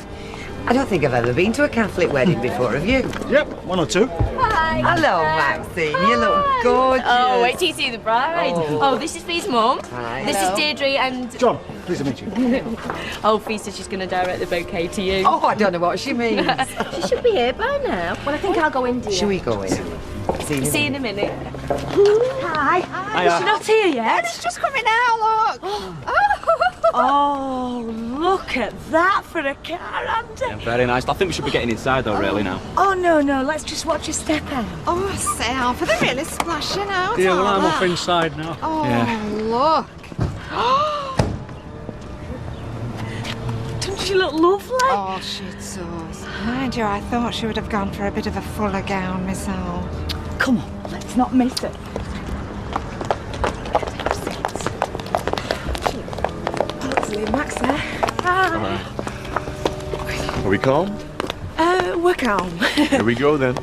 I don't think I've ever been to a Catholic wedding before, have you? Yep, one or two. Hi. Hello, Maxine. You look gorgeous. Oh, wait till you see the bride. Oh, this is Fee's mum. Hi. This Hello. is Deirdre and... John, pleased to meet you. Oh, Fee said she's going to direct the bouquet to you. Oh, I don't know what she means. She should be here by now. Well, I think I'll go in, dear. Shall we go in? See you in a minute. Hi. Is she not here yet? It's just coming out, look. Oh, look at that for a car, Andy. Yeah, very nice. I think we should be getting inside though, really, now. Oh, no, let's just watch her step out. Oh, say, Alfie, they're really splashing out, Yeah, well, I'm aren't off they? inside now. Oh, Yeah. look. Don't She looked lovely. Oh, she does. Mind you, I thought she would have gone for a bit of a fuller gown myself. Come on, let's not miss it. Hopefully, Max there. Are we calm? We're calm. Here we go then.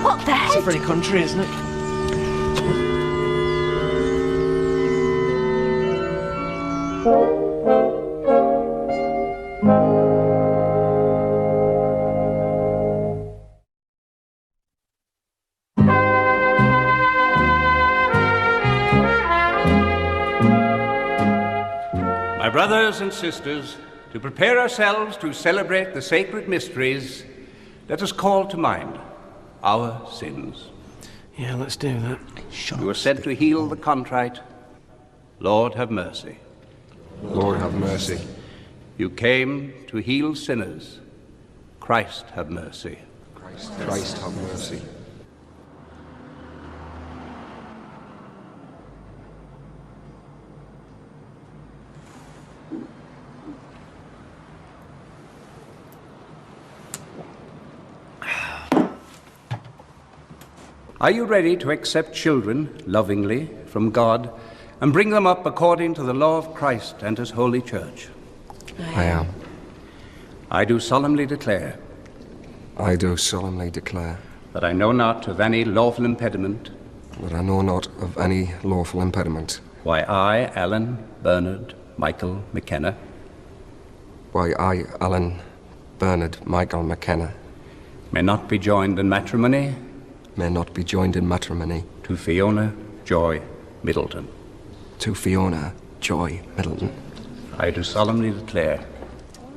What the heck? It's a pretty country, isn't it? My brothers and sisters, to prepare ourselves to celebrate the sacred mysteries, let us call to mind our sins. Yeah, let's do that. You are sent to heal the contrite. Lord, have mercy. Lord, have mercy. You came to heal sinners. Christ, have mercy. Christ, have mercy. Are you ready to accept children lovingly from God and bring them up according to the law of Christ and his holy church? I am. I do solemnly declare I do solemnly declare that I know not of any lawful impediment that I know not of any lawful impediment why I, Alan, Bernard, Michael, McKenna, why I, Alan, Bernard, Michael McKenna, may not be joined in matrimony to Fiona Joy Middleton. To Fiona Joy Middleton. I do solemnly declare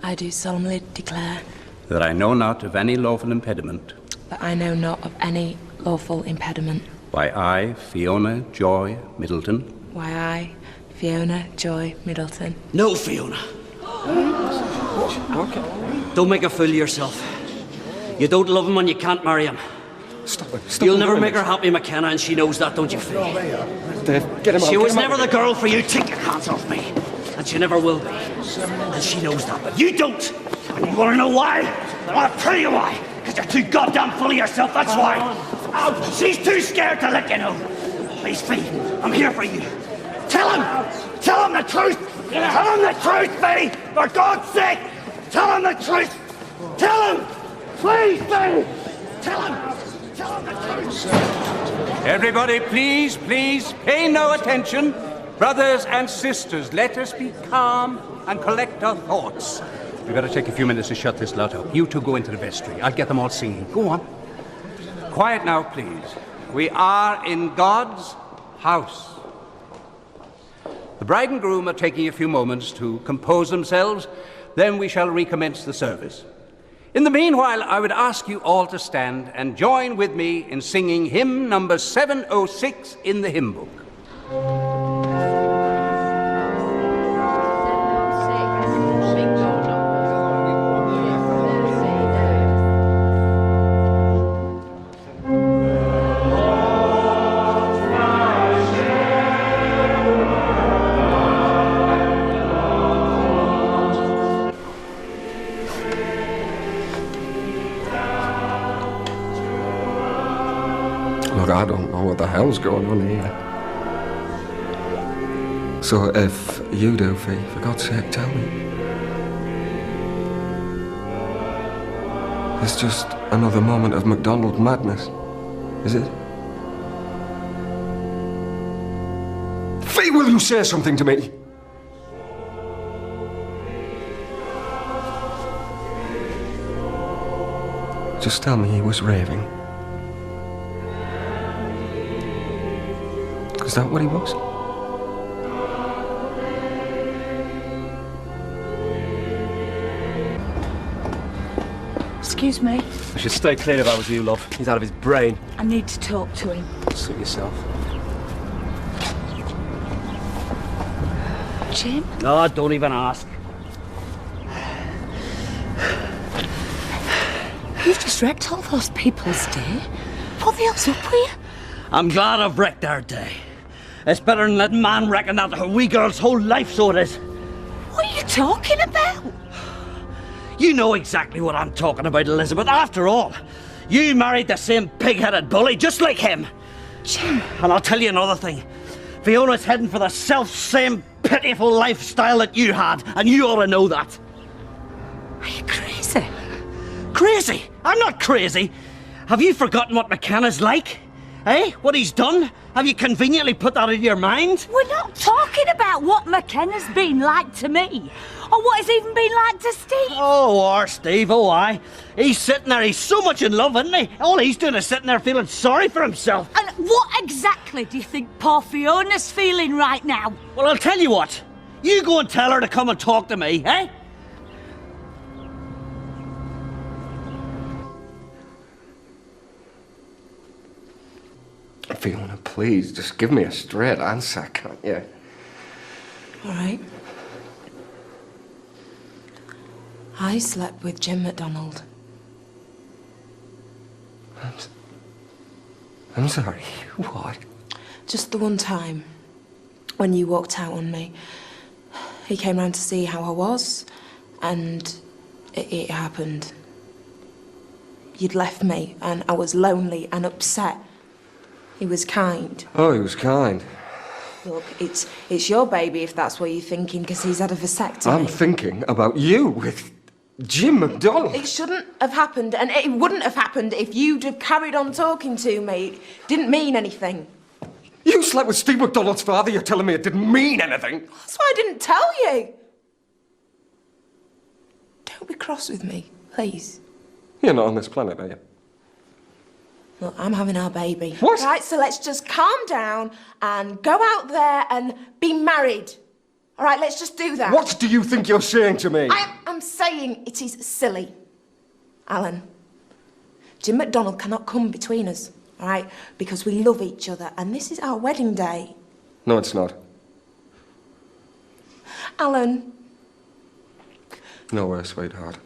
I do solemnly declare that I know not of any lawful impediment that I know not of any lawful impediment why I, Fiona Joy Middleton, why I, Fiona Joy Middleton. No, Fiona. Don't make a fool of yourself. You don't love him and you can't marry him. Stop it. You'll never make her happy, McKenna, and she knows that, don't you, Phil? Dave, get him out. She was get him never out. the girl for you. Take your hands off me. And she never will be. And she knows that, but you don't. And you want to know why? I want to tell you why. Because you're too goddamn full of yourself, that's why. She's too scared to let you know. Please, Fee, I'm here for you. Tell him the truth. Tell him the truth, Fee. For God's sake, tell him the truth. Tell him. Please, Fee. Tell him. Everybody, please, pay no attention. Brothers and sisters, let us be calm and collect our thoughts. We've got to take a few minutes to shut this lot up. You two go into the vestry. I'll get them all singing. Go on. Quiet now, please. We are in God's house. The bride and groom are taking a few moments to compose themselves. Then we shall recommence the service. In the meanwhile, I would ask you all to stand and join with me in singing hymn number 706 in the hymn book. Look, I don't know what the hell's going on here. So if you do, Fee, for God's sake, tell me. It's just another moment of McDonald madness, is it? Fee, will you say something to me? Just tell me he was raving. Is that what he was? Excuse me. I should stay clear if I was you, love. He's out of his brain. I need to talk to him. Suit yourself. Jim? No, don't even ask. You've just wrecked all those people's day. What the hell's up with you? I'm glad I've wrecked our day. It's better than letting man reckon that her wee girl's whole life, so it is. What are you talking about? You know exactly what I'm talking about, Elizabeth. After all, you married the same pig-headed bully, just like him. Jim. And I'll tell you another thing. Fiona's heading for the self-same pitiful lifestyle that you had, and you ought to know that. Are you crazy? Crazy? I'm not crazy. Have you forgotten what McKenna's like? Eh? What he's done? Have you conveniently put that in your mind? We're not talking about what McKenna's been like to me, or what it's even been like to Steve. Oh, our Steve, oh aye. He's sitting there, he's so much in love, isn't he? All he's doing is sitting there feeling sorry for himself. And what exactly do you think poor Fiona's feeling right now? Well, I'll tell you what. You go and tell her to come and talk to me, eh? Fiona, please, just give me a straight answer, can't you? All right. I slept with Jim McDonald. I'm sorry, what? Just the one time when you walked out on me. He came round to see how I was, and it happened. You'd left me, and I was lonely and upset. He was kind. Oh, he was kind. Look, it's your baby if that's what you're thinking, because he's had a vasectomy. I'm thinking about you with Jim McDonald. It shouldn't have happened, and it wouldn't have happened if you'd have carried on talking to me. It didn't mean anything. You slept with Steve McDonald's father, you're telling me it didn't mean anything? That's why I didn't tell you. Don't be cross with me, please. You're not on this planet, are you? Look, I'm having our baby. What? Right, so let's just calm down and go out there and be married. All right, let's just do that. What do you think you're saying to me? I'm saying it is silly. Alan, Jim McDonald cannot come between us, all right? Because we love each other, and this is our wedding day. No, it's not. Alan. No way, sweetheart.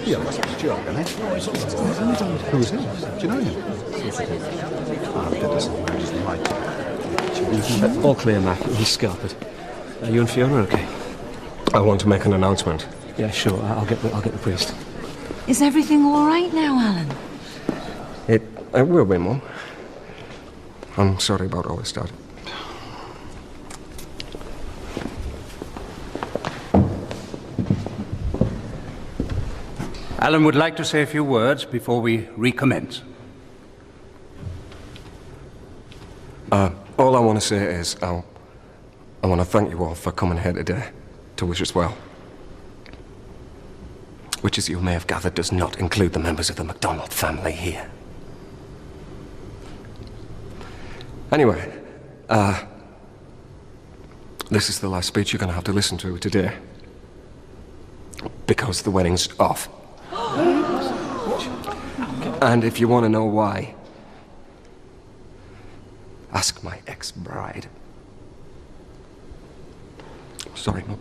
Yeah, must be a joke, isn't it? Who's he? Do you know him? All clear, Mac. He's scalped. Are you and Fiona okay? I want to make an announcement. Yeah, sure. I'll get the priest. Is everything all right now, Alan? It will be, Mum. I'm sorry about all this, Dad. Alan would like to say a few words before we recommence. All I want to say is I want to thank you all for coming here today to wish us well. Which, as you may have gathered, does not include the members of the MacDonald family here. Anyway, this is the last speech you're going to have to listen to today. Because the wedding's off. And if you want to know why, ask my ex-bride. Sorry, Mum.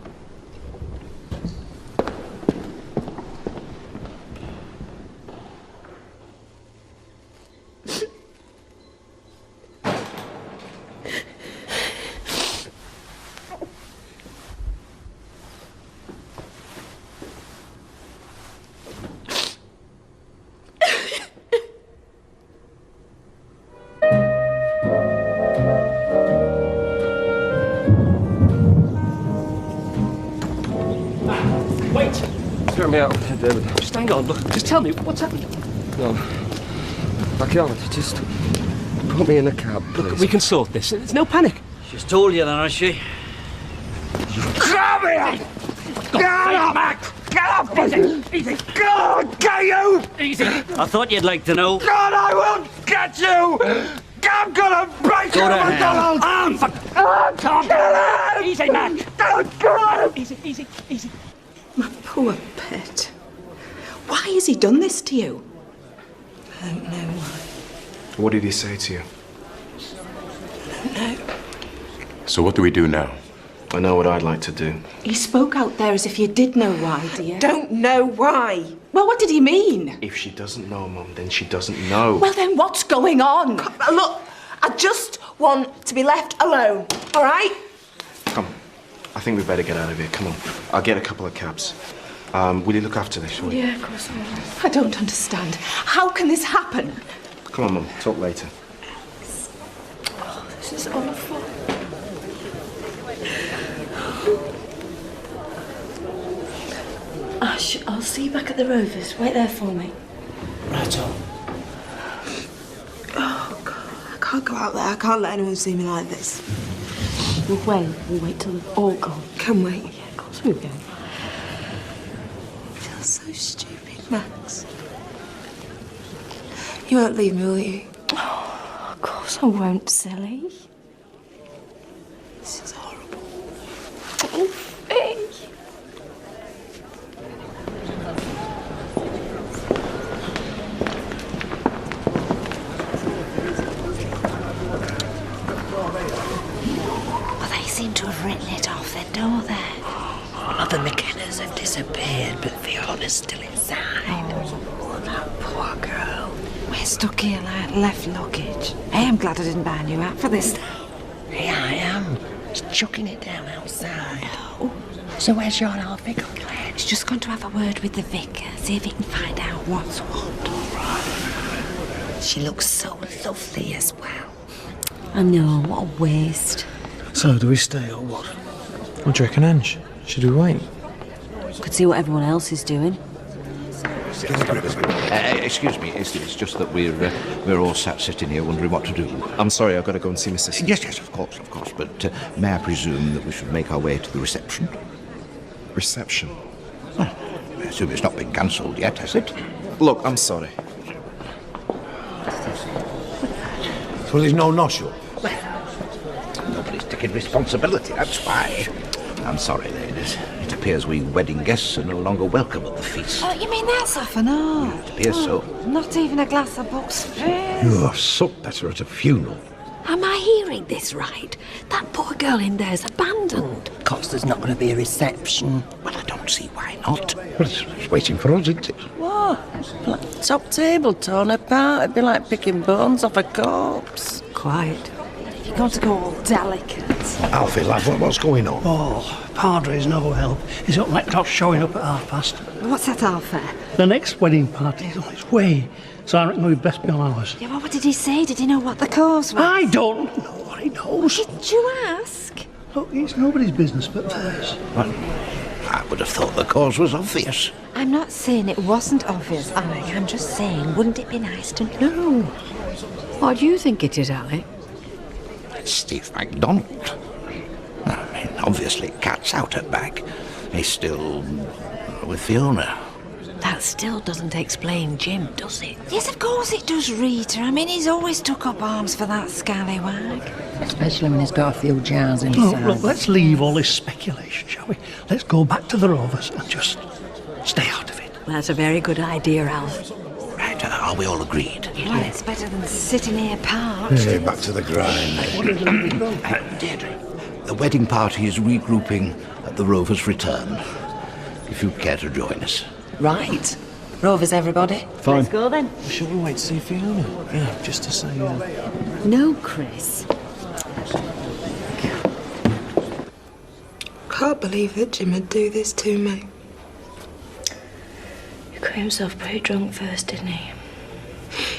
Me out, David. Just hang on, look, just tell me, what's happened? No, I can't. Just put me in a cab, please. Look, we can sort this. There's no panic. She's told you then, has she? Come here! Get up! Mac! Get up! Easy, easy. God, get you! Easy. I thought you'd like to know. God, I will get you! I'm gonna break Go you, to hell. McDonald! Calm down. Easy, Mac. God! Easy, easy, easy. My poor pet. Why has he done this to you? I don't know why. What did he say to you? I don't know. So what do we do now? I know what I'd like to do. He spoke out there as if you did know why, dear. Don't know why? Well, what did he mean? If she doesn't know, Mum, then she doesn't know. Well, then what's going on? Look, I just want to be left alone, all right? Come. I think we better get out of here. Come on. I'll get a couple of cabs. Will you look after this, shall we? Yeah, of course I will. I don't understand. How can this happen? Come on, Mum. Talk later. Oh, this is awful. Ash, I'll see you back at the Rovers. Wait there for me. Right on. Oh, God. I can't go out there. I can't let anyone see me like this. We'll wait. We'll wait till they've all gone. Can we? Yeah, of course we will. I feel so stupid, Max. You won't leave me, will you? Oh, of course I won't, silly. This is horrible. Oh, Faye. Well, they seem to have written it off then, don't they? All of the McKennas have disappeared, but Fiona's still inside. Oh, that poor girl. We're stuck here like left luggage. Hey, I'm glad I didn't buy a new hat for this time. Yeah, I am. Just chucking it down outside. Oh. So where's your Alfie gone? He's just going to have a word with the vicar, see if he can find out what's what. All right. She looks so lovely as well. I know, what a waste. So, do we stay or what? What do you reckon, Ange? Should we wait? Could see what everyone else is doing. Excuse me, it's just that we're all sitting here wondering what to do. I'm sorry, I've got to go and see my sister. Yes, of course. But may I presume that we should make our way to the reception? Reception? Well, I assume it's not been cancelled yet, has it? Look, I'm sorry. So there's no no-show? Nobody's taking responsibility, that's why. I'm sorry, ladies. It appears we wedding guests are no longer welcome at the feast. Oh, you mean that's off and on? It appears so. Not even a glass of Buck's Fizz? You're so better at a funeral. Am I hearing this right? That poor girl in there's abandoned. Of course, there's not going to be a reception. Well, I don't see why not. Well, it's waiting for us, isn't it? What? Like top table torn apart. It'd be like picking bones off a corpse. Quiet. You're going to go all delicate. Alfie, lad, what's going on? Oh, Padre's no help. He's up like not showing up at 5:30. What's that, Alfie? The next wedding party is on its way, so I reckon we'd best be on ours. Yeah, well, what did he say? Did he know what the cause was? I don't know what he knows. Did you ask? Look, it's nobody's business but theirs. Well, I would have thought the cause was obvious. I'm not saying it wasn't obvious, Alec. I'm just saying, wouldn't it be nice to know? What do you think it is, Alec? It's Steve MacDonald. I mean, obviously, cat's out at back. He's still with Fiona. That still doesn't explain Jim, does it? Yes, of course it does, Rita. I mean, he's always took up arms for that scallywag. Especially when he's got a few jars inside. Look, let's leave all this speculation, shall we? Let's go back to the Rovers and just stay out of it. Well, that's a very good idea, Alf. Right, are we all agreed? Well, it's better than sitting here parched. Stay back to the grind. Deirdre, the wedding party is regrouping at the Rovers' return. If you'd care to join us. Right. Rovers, everybody. Fine. Let's go then. Shall we wait to see Fiona? Yeah, just to say. No, Chris. Can't believe that Jim would do this to me. He got himself pretty drunk first, didn't he?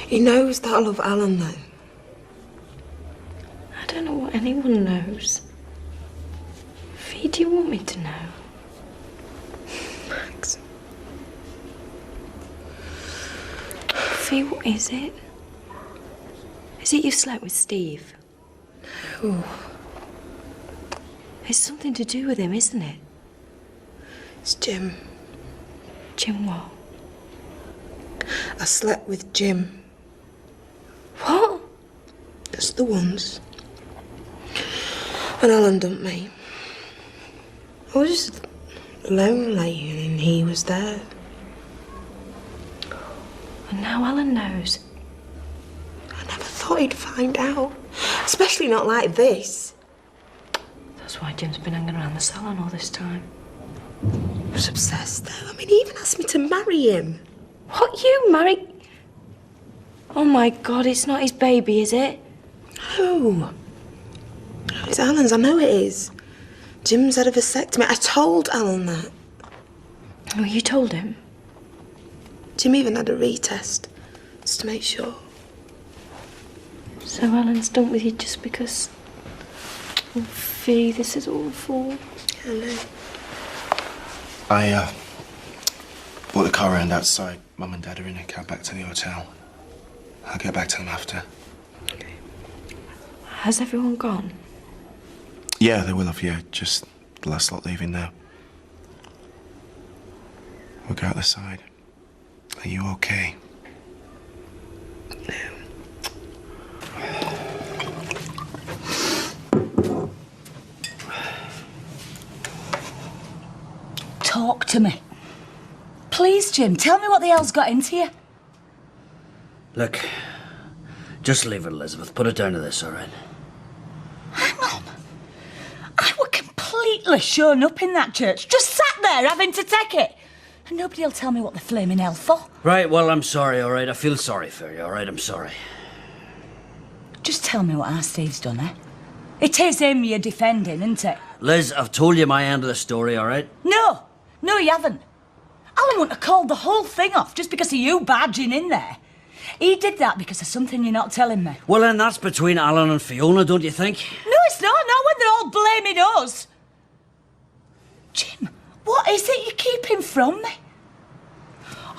He knows that I love Alan, though. I don't know what anyone knows. Fee, do you want me to know? Max. Fee, what is it? Is it you slept with Steve? No. It's something to do with him, isn't it? It's Jim. Jim what? I slept with Jim. What? Just the once. And Alan dumped me. I was just lonely and he was there. And now Alan knows. I never thought he'd find out. Especially not like this. That's why Jim's been hanging around the salon all this time. He was obsessed, though. I mean, he even asked me to marry him. What, you marry? Oh my God, it's not his baby, is it? No. It's Alan's, I know it is. Jim's had a vasectomy. I told Alan that. Oh, you told him? Jim even had a retest, just to make sure. So Alan's done with you just because... Oh, Fee, this is awful. Hello. I brought the car around outside. Mum and Dad are in a cab back to the hotel. I'll get back to them after. Has everyone gone? Yeah, they will have, yeah. Just the last lot leaving now. We'll go out the side. Are you okay? Talk to me. Please, Jim, tell me what the hell's got into you. Look, just leave it, Elizabeth. Put it down to this, all right? Hang on. I were completely shown up in that church, just sat there having to take it. And nobody'll tell me what they're flaming hell for. Right, well, I'm sorry, all right? I feel sorry for you, all right? I'm sorry. Just tell me what our Steve's done, eh? It is him you're defending, isn't it? Liz, I've told you my end of the story, all right? No, you haven't. Alan wouldn't have called the whole thing off just because of you barging in there. He did that because of something you're not telling me. Well, then that's between Alan and Fiona, don't you think? No, it's not. Not when they're all blaming us. Jim, what is it you're keeping from me?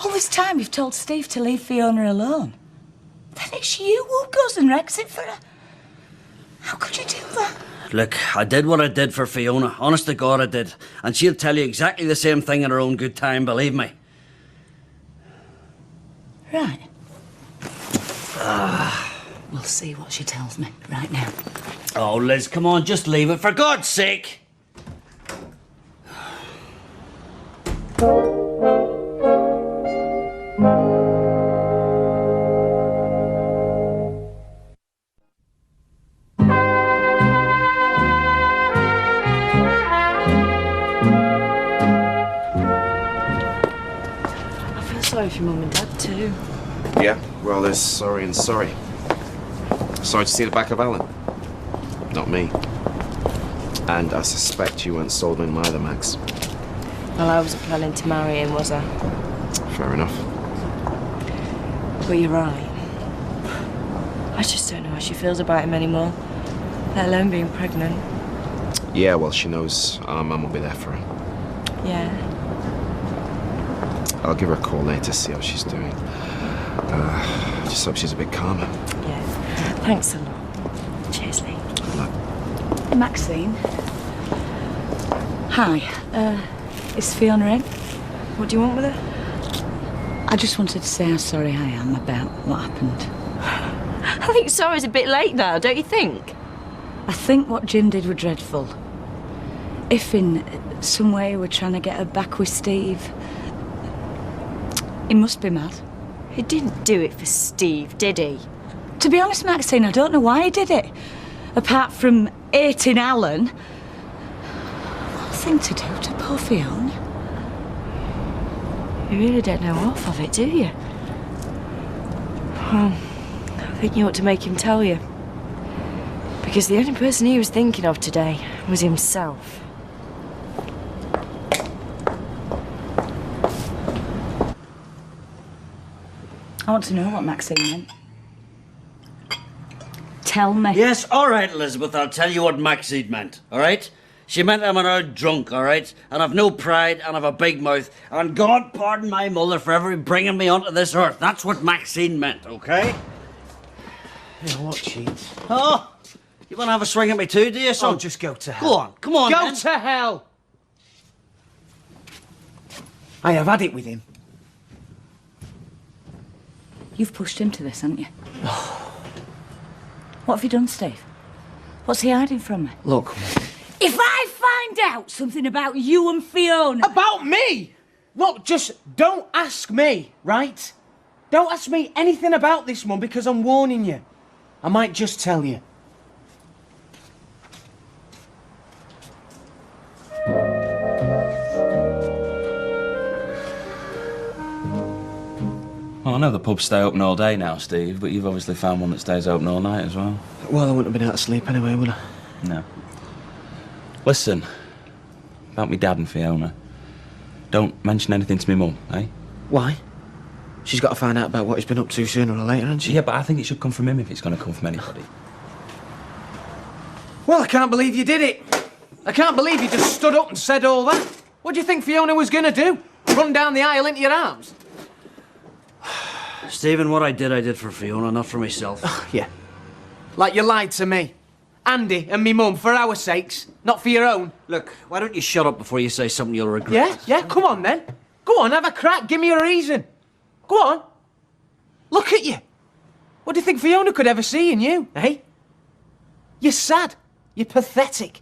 All this time you've told Steve to leave Fiona alone. Then it's you who goes and wrecks it for her. How could you do that? Look, I did what I did for Fiona. Honest to God, I did. And she'll tell you exactly the same thing in her own good time, believe me. Right. We'll see what she tells me right now. Oh, Liz, come on, just leave it, for God's sake. Sorry for Mum and Dad too. Yeah, well, there's sorry and sorry. Sorry to see the back of Alan. Not me. And I suspect you weren't sold on him either, Max. Well, I wasn't planning to marry him, was I? Fair enough. But you're right. I just don't know how she feels about him anymore, let alone being pregnant. Yeah, well, she knows our mum will be there for her. Yeah. I'll give her a call later to see how she's doing. Just hope she's a bit calmer. Yeah. Thanks a lot. Cheers, Lee. Good luck. Maxine. Hi. Is Fiona in? What do you want with her? I just wanted to say how sorry I am about what happened. I think sorry's a bit late now, don't you think? I think what Jim did was dreadful. If in some way we're trying to get her back with Steve, he must be mad. He didn't do it for Steve, did he? To be honest, Maxine, I don't know why he did it. Apart from hating Alan. What a thing to do to poor Fiona. You really don't know half of it, do you? Well, I think you ought to make him tell you. Because the only person he was thinking of today was himself. I want to know what Maxine meant. Tell me. Yes, all right, Elizabeth, I'll tell you what Maxine meant, all right? She meant I'm an old drunk, all right? And I've no pride and I've a big mouth. And God pardon my mother for ever bringing me onto this earth. That's what Maxine meant, okay? Yeah, what cheat? Oh, you want to have a swing at me too, do you, son? Oh, just go to hell. Go on, come on, Go then. to hell! I have had it with him. You've pushed him to this, haven't you? What have you done, Steve? What's he hiding from me? Look. If I find out something about you and Fiona... About me? Look, just don't ask me, right? Don't ask me anything about this, Mum, because I'm warning you. I might just tell you. know the pubs stay open all day now, Steve, but you've obviously found one that stays open all night as well. Well, I wouldn't have been out of sleep anyway, would I? No. Listen, about me dad and Fiona. Don't mention anything to me mum, eh? Why? She's got to find out about what he's been up to sooner or later, hasn't she? Yeah, but I think it should come from him if it's going to come from anybody. Well, I can't believe you did it. I can't believe you just stood up and said all that. What do you think Fiona was going to do? Run down the aisle into your arms? Stephen, what I did for Fiona, not for myself. Yeah. Like you lied to me. Andy and me mum, for our sakes, not for your own. Look, why don't you shut up before you say something you'll regret? Yeah, come on then. Go on, have a crack, give me a reason. Go on. Look at you. What do you think Fiona could ever see in you, eh? You're sad. You're pathetic.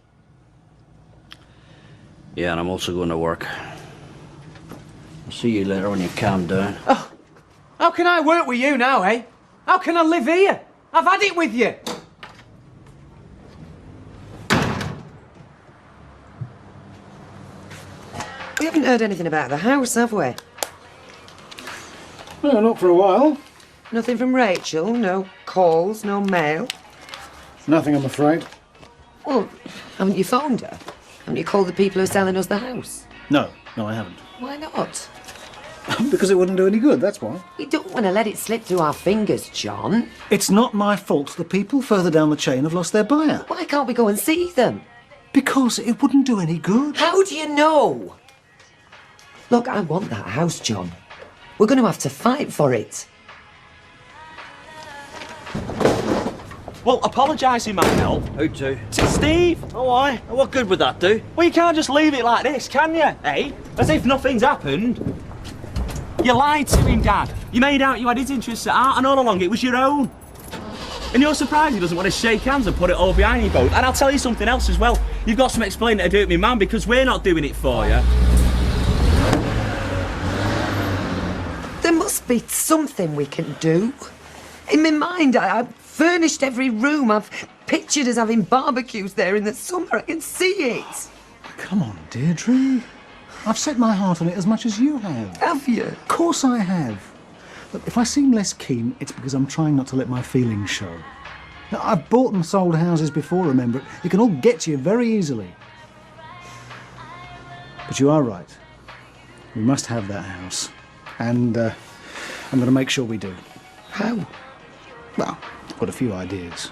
Yeah, and I'm also going to work. I'll see you later when you calm down. Oh, how can I work with you now, eh? How can I live here? I've had it with you. We haven't heard anything about the house, have we? No, not for a while. Nothing from Rachel, no calls, no mail. Nothing, I'm afraid. Well, haven't you phoned her? Haven't you called the people who are selling us the house? No, I haven't. Why not? Because it wouldn't do any good, that's why. We don't want to let it slip through our fingers, John. It's not my fault the people further down the chain have lost their buyer. Why can't we go and see them? Because it wouldn't do any good. How do you know? Look, I want that house, John. We're going to have to fight for it. Well, apologising might help. Who to? To Steve. Oh, why? What good would that do? Well, you can't just leave it like this, can you? Eh? As if nothing's happened. You lied to him, Dad. You made out you had his interests at heart, and all along it was your own. And you're surprised he doesn't want to shake hands and put it all behind you both. And I'll tell you something else as well. You've got some explaining to do with me, man, because we're not doing it for you. There must be something we can do. In my mind, I've furnished every room. I've pictured us having barbecues there in the summer. I can see it. Come on, Deirdre. I've set my heart on it as much as you have. Have you? Of course I have. Look, if I seem less keen, it's because I'm trying not to let my feelings show. Now, I've bought and sold houses before, remember. It can all get to you very easily. But you are right. We must have that house. And I'm going to make sure we do. How? Well, I've got a few ideas.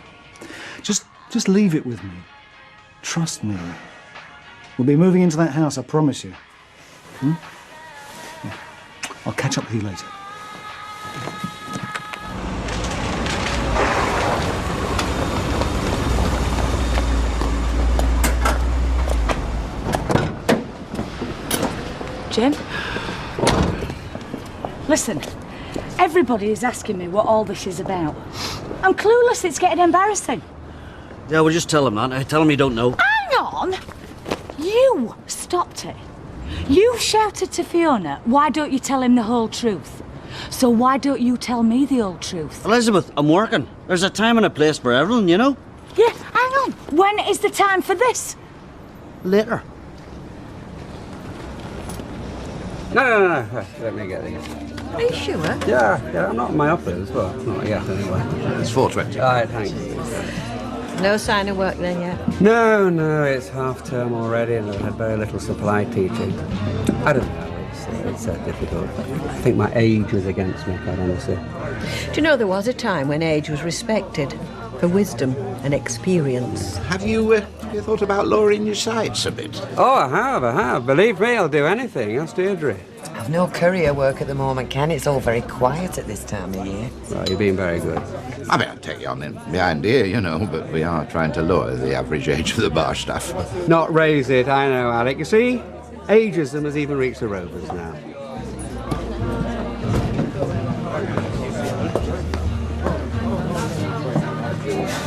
Just leave it with me. Trust me. We'll be moving into that house, I promise you. Yeah. I'll catch up with you later. Jim? Listen, everybody is asking me what all this is about. I'm clueless, it's getting embarrassing. Yeah, well, just tell him that. Tell him you don't know. Hang on! You stopped it. You shouted to Fiona, why don't you tell him the whole truth? So why don't you tell me the whole truth? Elizabeth, I'm working. There's a time and a place for everything, you know? Yeah, hang on. When is the time for this? Later. No. Let me get these. Are you sure? Yeah, I'm not in my office, but not yet anyway. It's 4:20. All right, thanks. No sign of work then yet? No, it's half term already and I've had very little supply teaching. I don't know, it's difficult. I think my age was against me, quite honestly. Do you know there was a time when age was respected for wisdom and experience? Have you thought about lowering your sights a bit? Oh, I have. Believe me, I'll do anything. Ask Deirdre. I've no courier work at the moment, Ken. It's all very quiet at this time of year. Well, you've been very good. I mean, I'll take you on in behind here, you know, but we are trying to lower the average age of the bar staff. Not raise it, I know, Alec. You see, ageism has even reached the Rovers now.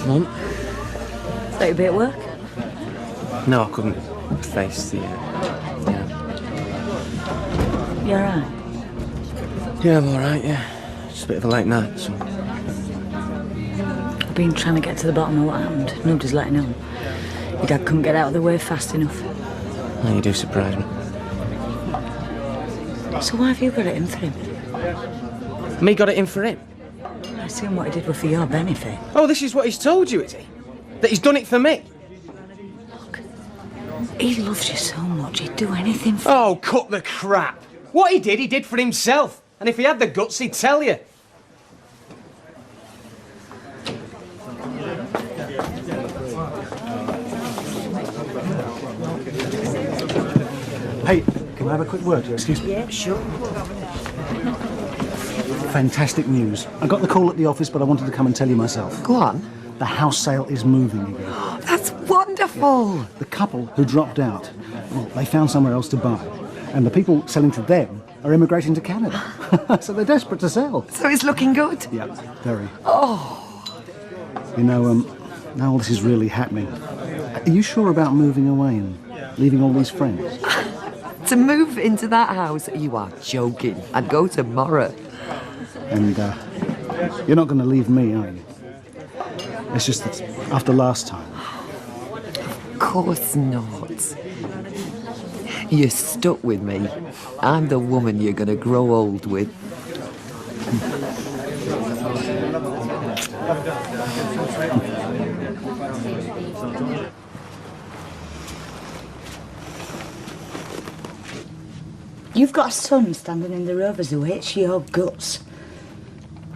Mum? Thought you'd be at work? No, I couldn't face the... You alright? Yeah, I'm alright, yeah. Just a bit of a late night, so... I've been trying to get to the bottom of what happened. Nobody's letting on. Your dad couldn't get out of the way fast enough. Well, you do surprise me. So why have you got it in for him? Me got it in for him. I assume what he did was for your benefit. Oh, this is what he's told you, is he? That he's done it for me? He loves you so much, he'd do anything for Oh, cut the crap. What he did for himself. And if he had the guts, he'd tell you. Hey, can I have a quick word? Excuse me. Yeah, sure. Fantastic news. I got the call at the office, but I wanted to come and tell you myself. Go on. The house sale is moving again. That's wonderful. The couple who dropped out, well, they found somewhere else to buy. And the people selling to them are immigrating to Canada. So they're desperate to sell. So it's looking good? Yeah, very. Oh. You know, now all this is really happening. Are you sure about moving away and leaving all these friends? To move into that house? You are joking. I'd go tomorrow. And you're not going to leave me, are you? It's just that after last time. Of course not. You're stuck with me. I'm the woman you're going to grow old with. You've got a son standing in the Rovers who hates your guts.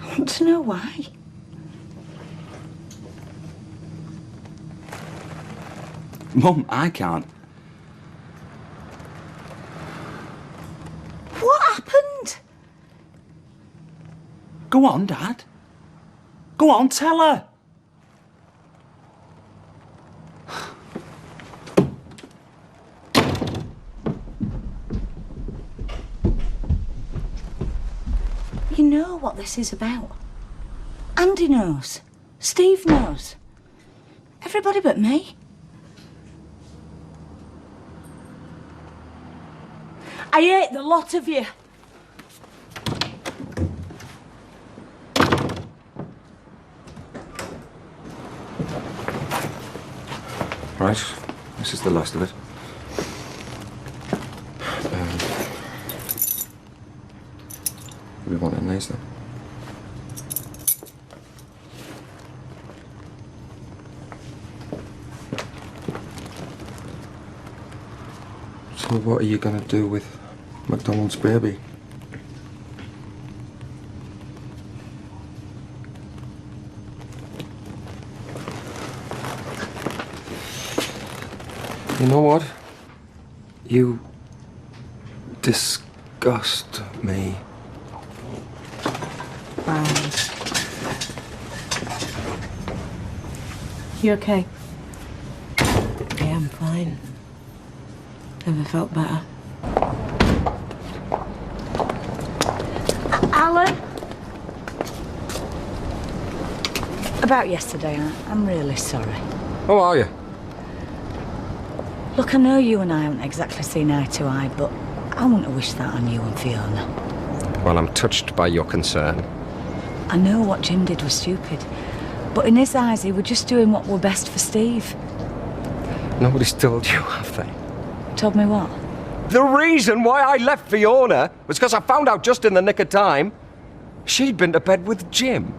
I want to know why. Mum, I can't. What happened? Go on, Dad. Go on, tell her. You know what this is about. Andy knows. Steve knows. Everybody but me. I hate the lot of you. Right, this is the last of it. We want in these then. So what are you going to do with McDonald's baby? You know what? You disgust me. You okay? Yeah, I'm fine. Never felt better. Alan? About yesterday, I'm really sorry. How are you? Look, I know you and I haven't exactly seen eye to eye, but I wouldn't have wished that on you and Fiona. Well, I'm touched by your concern. I know what Jim did was stupid, but in his eyes, he was just doing what were best for Steve. Nobody's told you, have they? Told me what? The reason why I left Fiona was because I found out just in the nick of time she'd been to bed with Jim.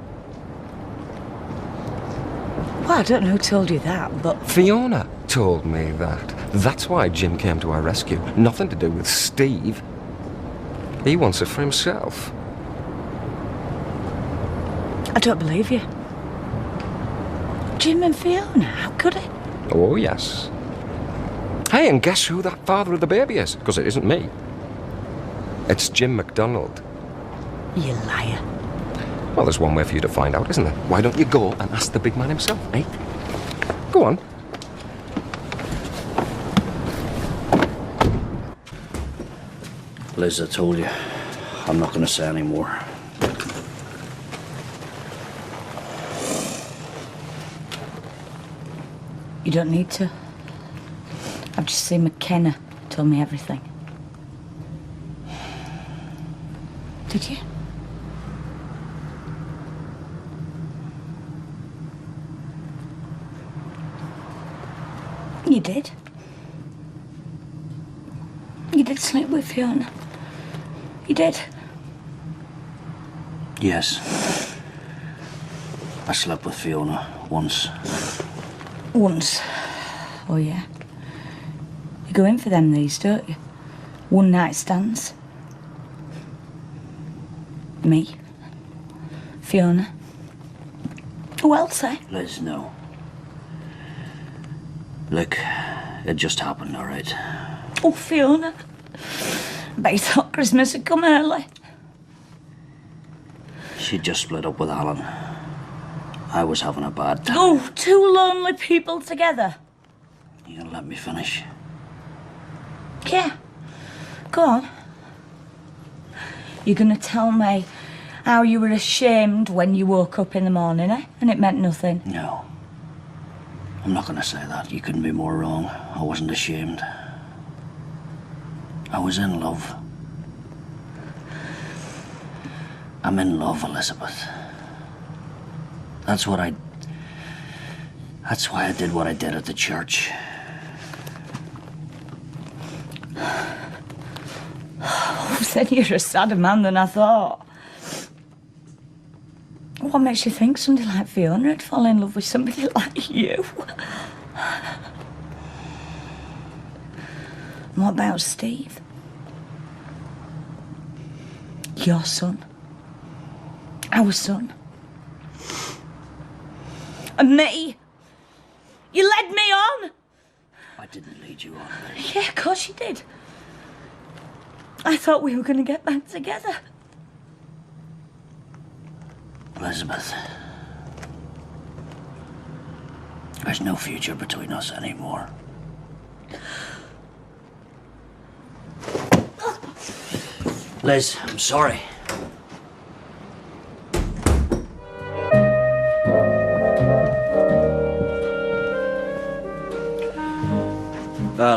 Well, I don't know who told you that, but... Fiona told me that. That's why Jim came to our rescue. Nothing to do with Steve. He wants it for himself. I don't believe you. Jim and Fiona, how could he? Oh, yes. Hey, and guess who that father of the baby is? Because it isn't me. It's Jim MacDonald. You liar. Well, there's one way for you to find out, isn't there? Why don't you go and ask the big man himself, eh? Go on. Liz, I told you, I'm not going to say any more. You don't need to. I've just seen McKenna told me everything. Did you? You did. You did sleep with Fiona. You did. Yes. I slept with Fiona once. Once? Oh, yeah. You go in for them these, don't you? One night stands. Me. Fiona. Who else, eh? Liz, no. Look, it just happened, all right? Oh, Fiona. Bet you thought Christmas had come early. She just split up with Alan. I was having a bad time. Oh, two lonely people together. You gonna let me finish? Yeah. Go on. You're gonna tell me how you were ashamed when you woke up in the morning, eh? And it meant nothing. No. I'm not gonna say that. You couldn't be more wrong. I wasn't ashamed. I was in love. I'm in love, Elizabeth. That's why I did what I did at the church. Oh, then you're a sadder man than I thought. What makes you think somebody like Fiona would fall in love with somebody like you? And what about Steve? Your son. Our son. And me. You led me on. I didn't lead you on. Yeah, of course you did. I thought we were going to get back together. Elizabeth, there's no future between us anymore. Liz, I'm sorry.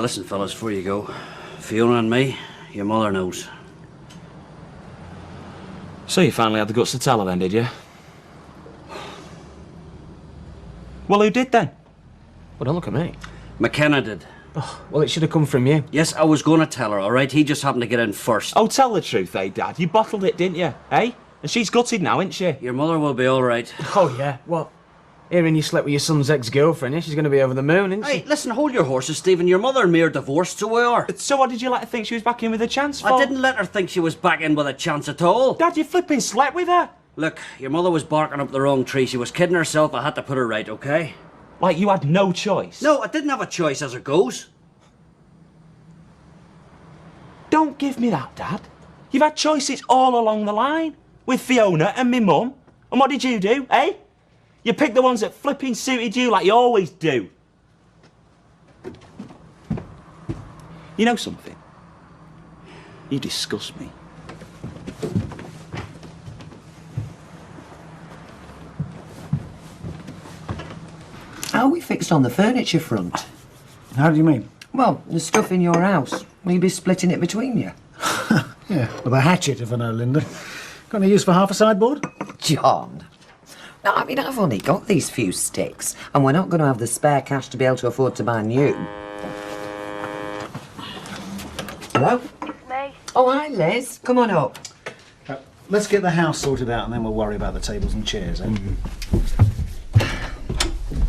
Listen, fellas, before you go, Fiona and me, your mother knows. So you finally had the guts to tell her then, did you? Well, who did then? Well, don't look at me. McKenna did. Oh, well, it should have come from you. Yes, I was going to tell her, all right? He just happened to get in first. Oh, tell the truth, eh, Dad? You bottled it, didn't you? Eh? And she's gutted now, isn't she? Your mother will be all right. Oh, yeah. What? Hearing you slept with your son's ex-girlfriend, yeah? She's going to be over the moon, isn't she? Hey, listen, hold your horses, Stephen. Your mother and me are divorced, so we are. So what did you let her think she was back in with a chance for? I didn't let her think she was back in with a chance at all. Dad, you flipping slept with her? Look, your mother was barking up the wrong tree. She was kidding herself. I had to put her right, okay? Like you had no choice? No, I didn't have a choice as it goes. Don't give me that, Dad. You've had choices all along the line. With Fiona and me mum. And what did you do, eh? You picked the ones that flipping suited you like you always do. You know something? You disgust me. How are we fixed on the furniture front? How do you mean? Well, the stuff in your house. Will you be splitting it between you? Yeah, with a hatchet, if I know, Linda. Got any use for half a sideboard? John. No, I mean, I've only got these few sticks, and we're not going to have the spare cash to be able to afford to buy new. Hello? Me. Oh, hi, Liz. Come on up. Let's get the house sorted out and then we'll worry about the tables and chairs, eh?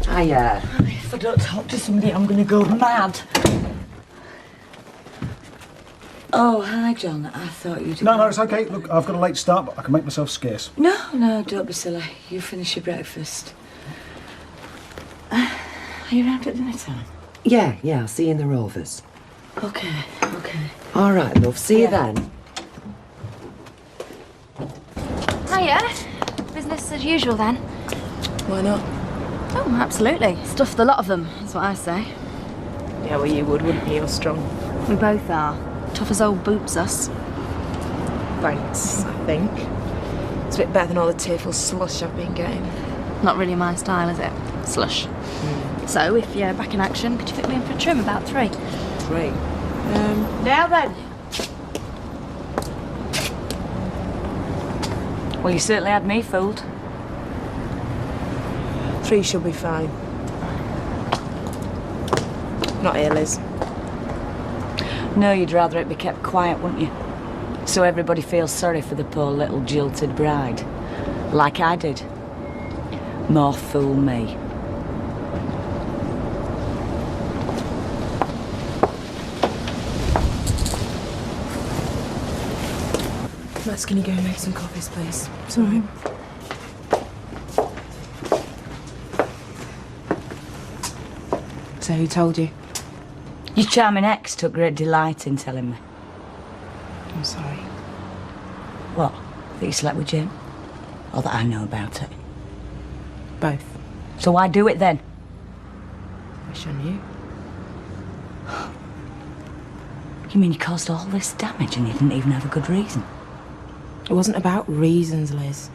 Hiya. If I don't talk to somebody, I'm going to go mad. Oh, hi, John. I thought you'd... No, it's okay. Look, I've got a late start, but I can make myself scarce. No, don't be silly. You finish your breakfast. Are you around at dinner time? Yeah, I'll see you in the Rovers. Okay. All right, love. See you then. Hiya. Business as usual then? Why not? Oh, absolutely. Stuff the lot of them, that's what I say. Yeah, well, you would, wouldn't you? You're strong. We both are. Tough as old boots, us. Thanks, I think. It's a bit better than all the tearful slush I've been getting. Not really my style, is it? Slush. So, if you're back in action, could you fit me in for a trim about 3? 3. Now then. Well, you certainly had me fooled. 3 should be fine. Not here, Liz. No, you'd rather it be kept quiet, wouldn't you? So everybody feels sorry for the poor little jilted bride. Like I did. More fool me. Max, can you go and make some coffees, please? Sorry. So who told you? Your charming ex took great delight in telling me. I'm sorry. What? That you slept with Jim? Or that I know about it? Both. So why do it then? Wish I knew. You mean you caused all this damage and you didn't even have a good reason? It wasn't about reasons, Liz.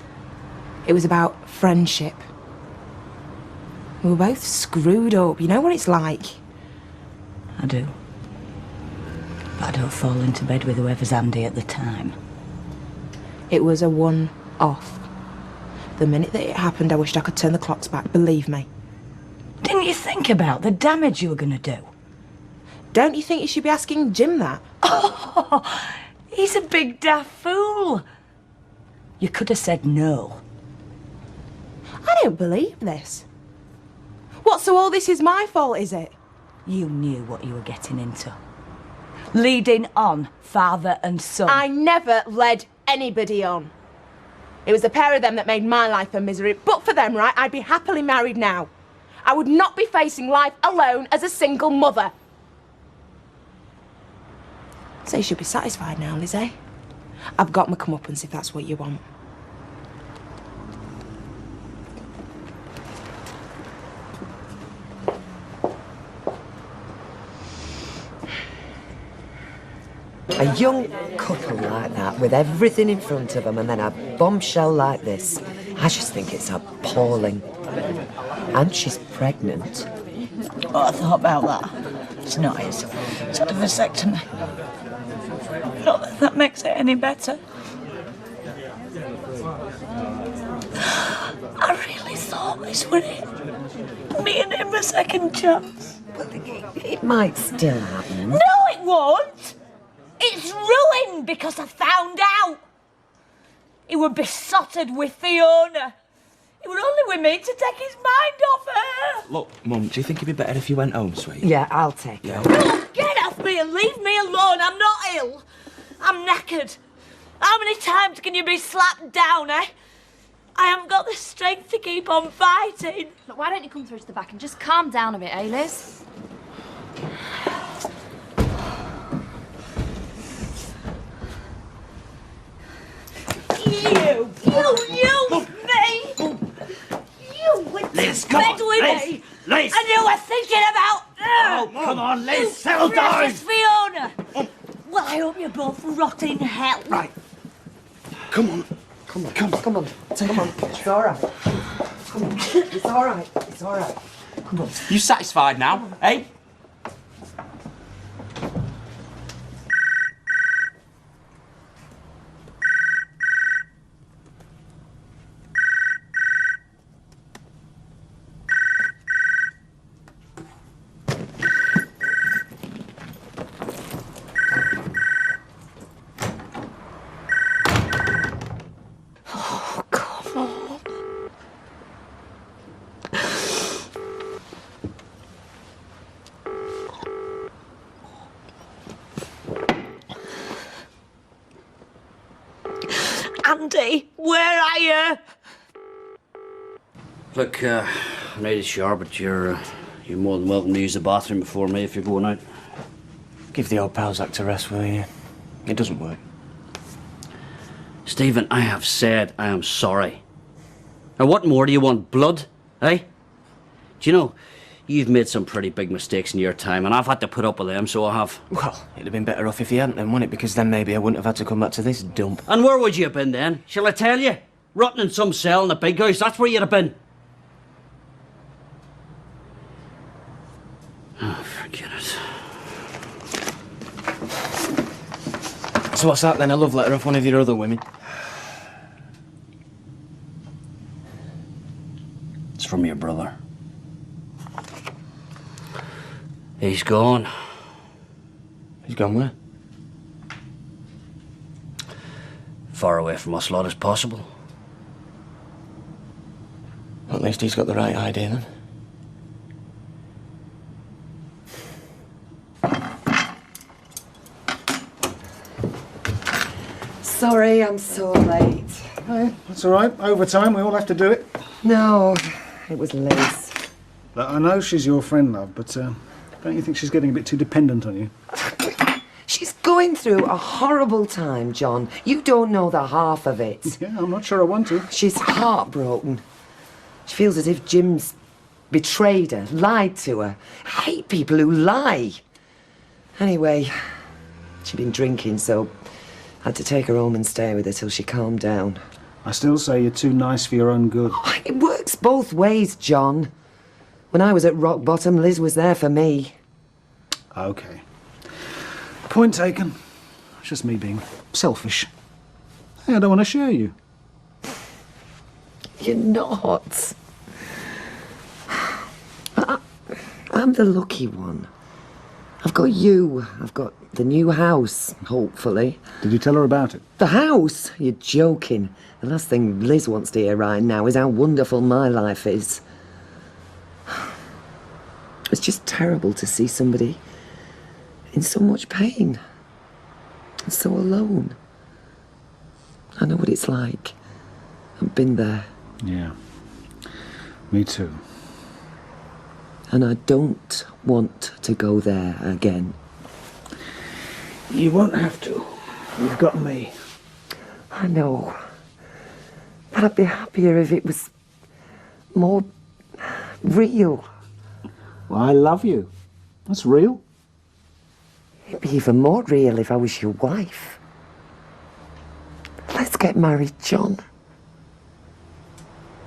It was about friendship. We were both screwed up. You know what it's like? I do. But I don't fall into bed with whoever's handy at the time. It was a one-off. The minute that it happened, I wished I could turn the clocks back, believe me. Didn't you think about the damage you were going to do? Don't you think you should be asking Jim that? Oh, he's a big daft fool. You could have said no. I don't believe this. What, so all this is my fault, is it? You knew what you were getting into. Leading on father and son. I never led anybody on. It was the pair of them that made my life a misery. But for them, right, I'd be happily married now. I would not be facing life alone as a single mother. So you should be satisfied now, Lizzie. I've got my comeuppance if that's what you want. A young couple like that, with everything in front of them, and then a bombshell like this. I just think it's appalling. And she's pregnant. Oh, I thought about that. It's not his. It's had a vasectomy. Not that that makes it any better. I really thought this were it. Me and him a second chance. Well, it might still happen. No, it won't! It's ruined because I found out. He were besotted with Fiona. He were only with me to take his mind off her. Look, Mum, do you think it'd be better if you went home, sweet? Yeah, I'll take it. No, get off me and leave me alone. I'm not ill. I'm knackered. How many times can you be slapped down, eh? I haven't got the strength to keep on fighting. Look, why don't you come through to the back and just calm down a bit, eh, Liz? You went Liz, to come bed on, with Liz, me. Liz. And you were thinking about Oh, come on, Liz, you settle down. precious Fiona. Well, I hope you both rot in hell. Right. Come on. Come on. Come on. It's all right. Come on. It's all right. It's all right. Come on. You satisfied now, eh? Andy, where are you? Look, I need a shower, but you're more than welcome to use the bathroom before me if you're going out. Give the old Palzac to rest, will you? It doesn't work. Stephen, I have said I am sorry. Now, what more do you want? Blood, eh? Do you know, you've made some pretty big mistakes in your time, and I've had to put up with them, so I have. Well, it'd have been better off if he hadn't, then, wouldn't it? Because then maybe I wouldn't have had to come back to this dump. And where would you have been then? Shall I tell you? Rotting in some cell in the big house, that's where you'd have been. Oh, forget it. So what's that then? A love letter off one of your other women? It's from your brother. He's gone. He's gone where? Far away from us lot as possible. At least he's got the right idea then. Sorry, I'm so late. Hey, that's all right. Overtime, we all have to do it. No, it was Liz. Look, I know she's your friend, love, but don't you think she's getting a bit too dependent on you? She's going through a horrible time, John. You don't know the half of it. Yeah, I'm not sure I want to. She's heartbroken. She feels as if Jim's betrayed her, lied to her. I hate people who lie. Anyway, she'd been drinking, so I had to take her home and stay with her till she calmed down. I still say you're too nice for your own good. It works both ways, John. When I was at rock bottom, Liz was there for me. Okay. Point taken. It's just me being selfish. Hey, I don't want to share you. You're not. I'm the lucky one. I've got you. I've got the new house, hopefully. Did you tell her about it? The house? You're joking. The last thing Liz wants to hear right now is how wonderful my life is. It's just terrible to see somebody in so much pain and so alone. I know what it's like. I've been there. Yeah. Me too. And I don't want to go there again. You won't have to. You've got me. I know. But I'd be happier if it was more real. Well, I love you. That's real. It'd be even more real if I was your wife. Let's get married, John.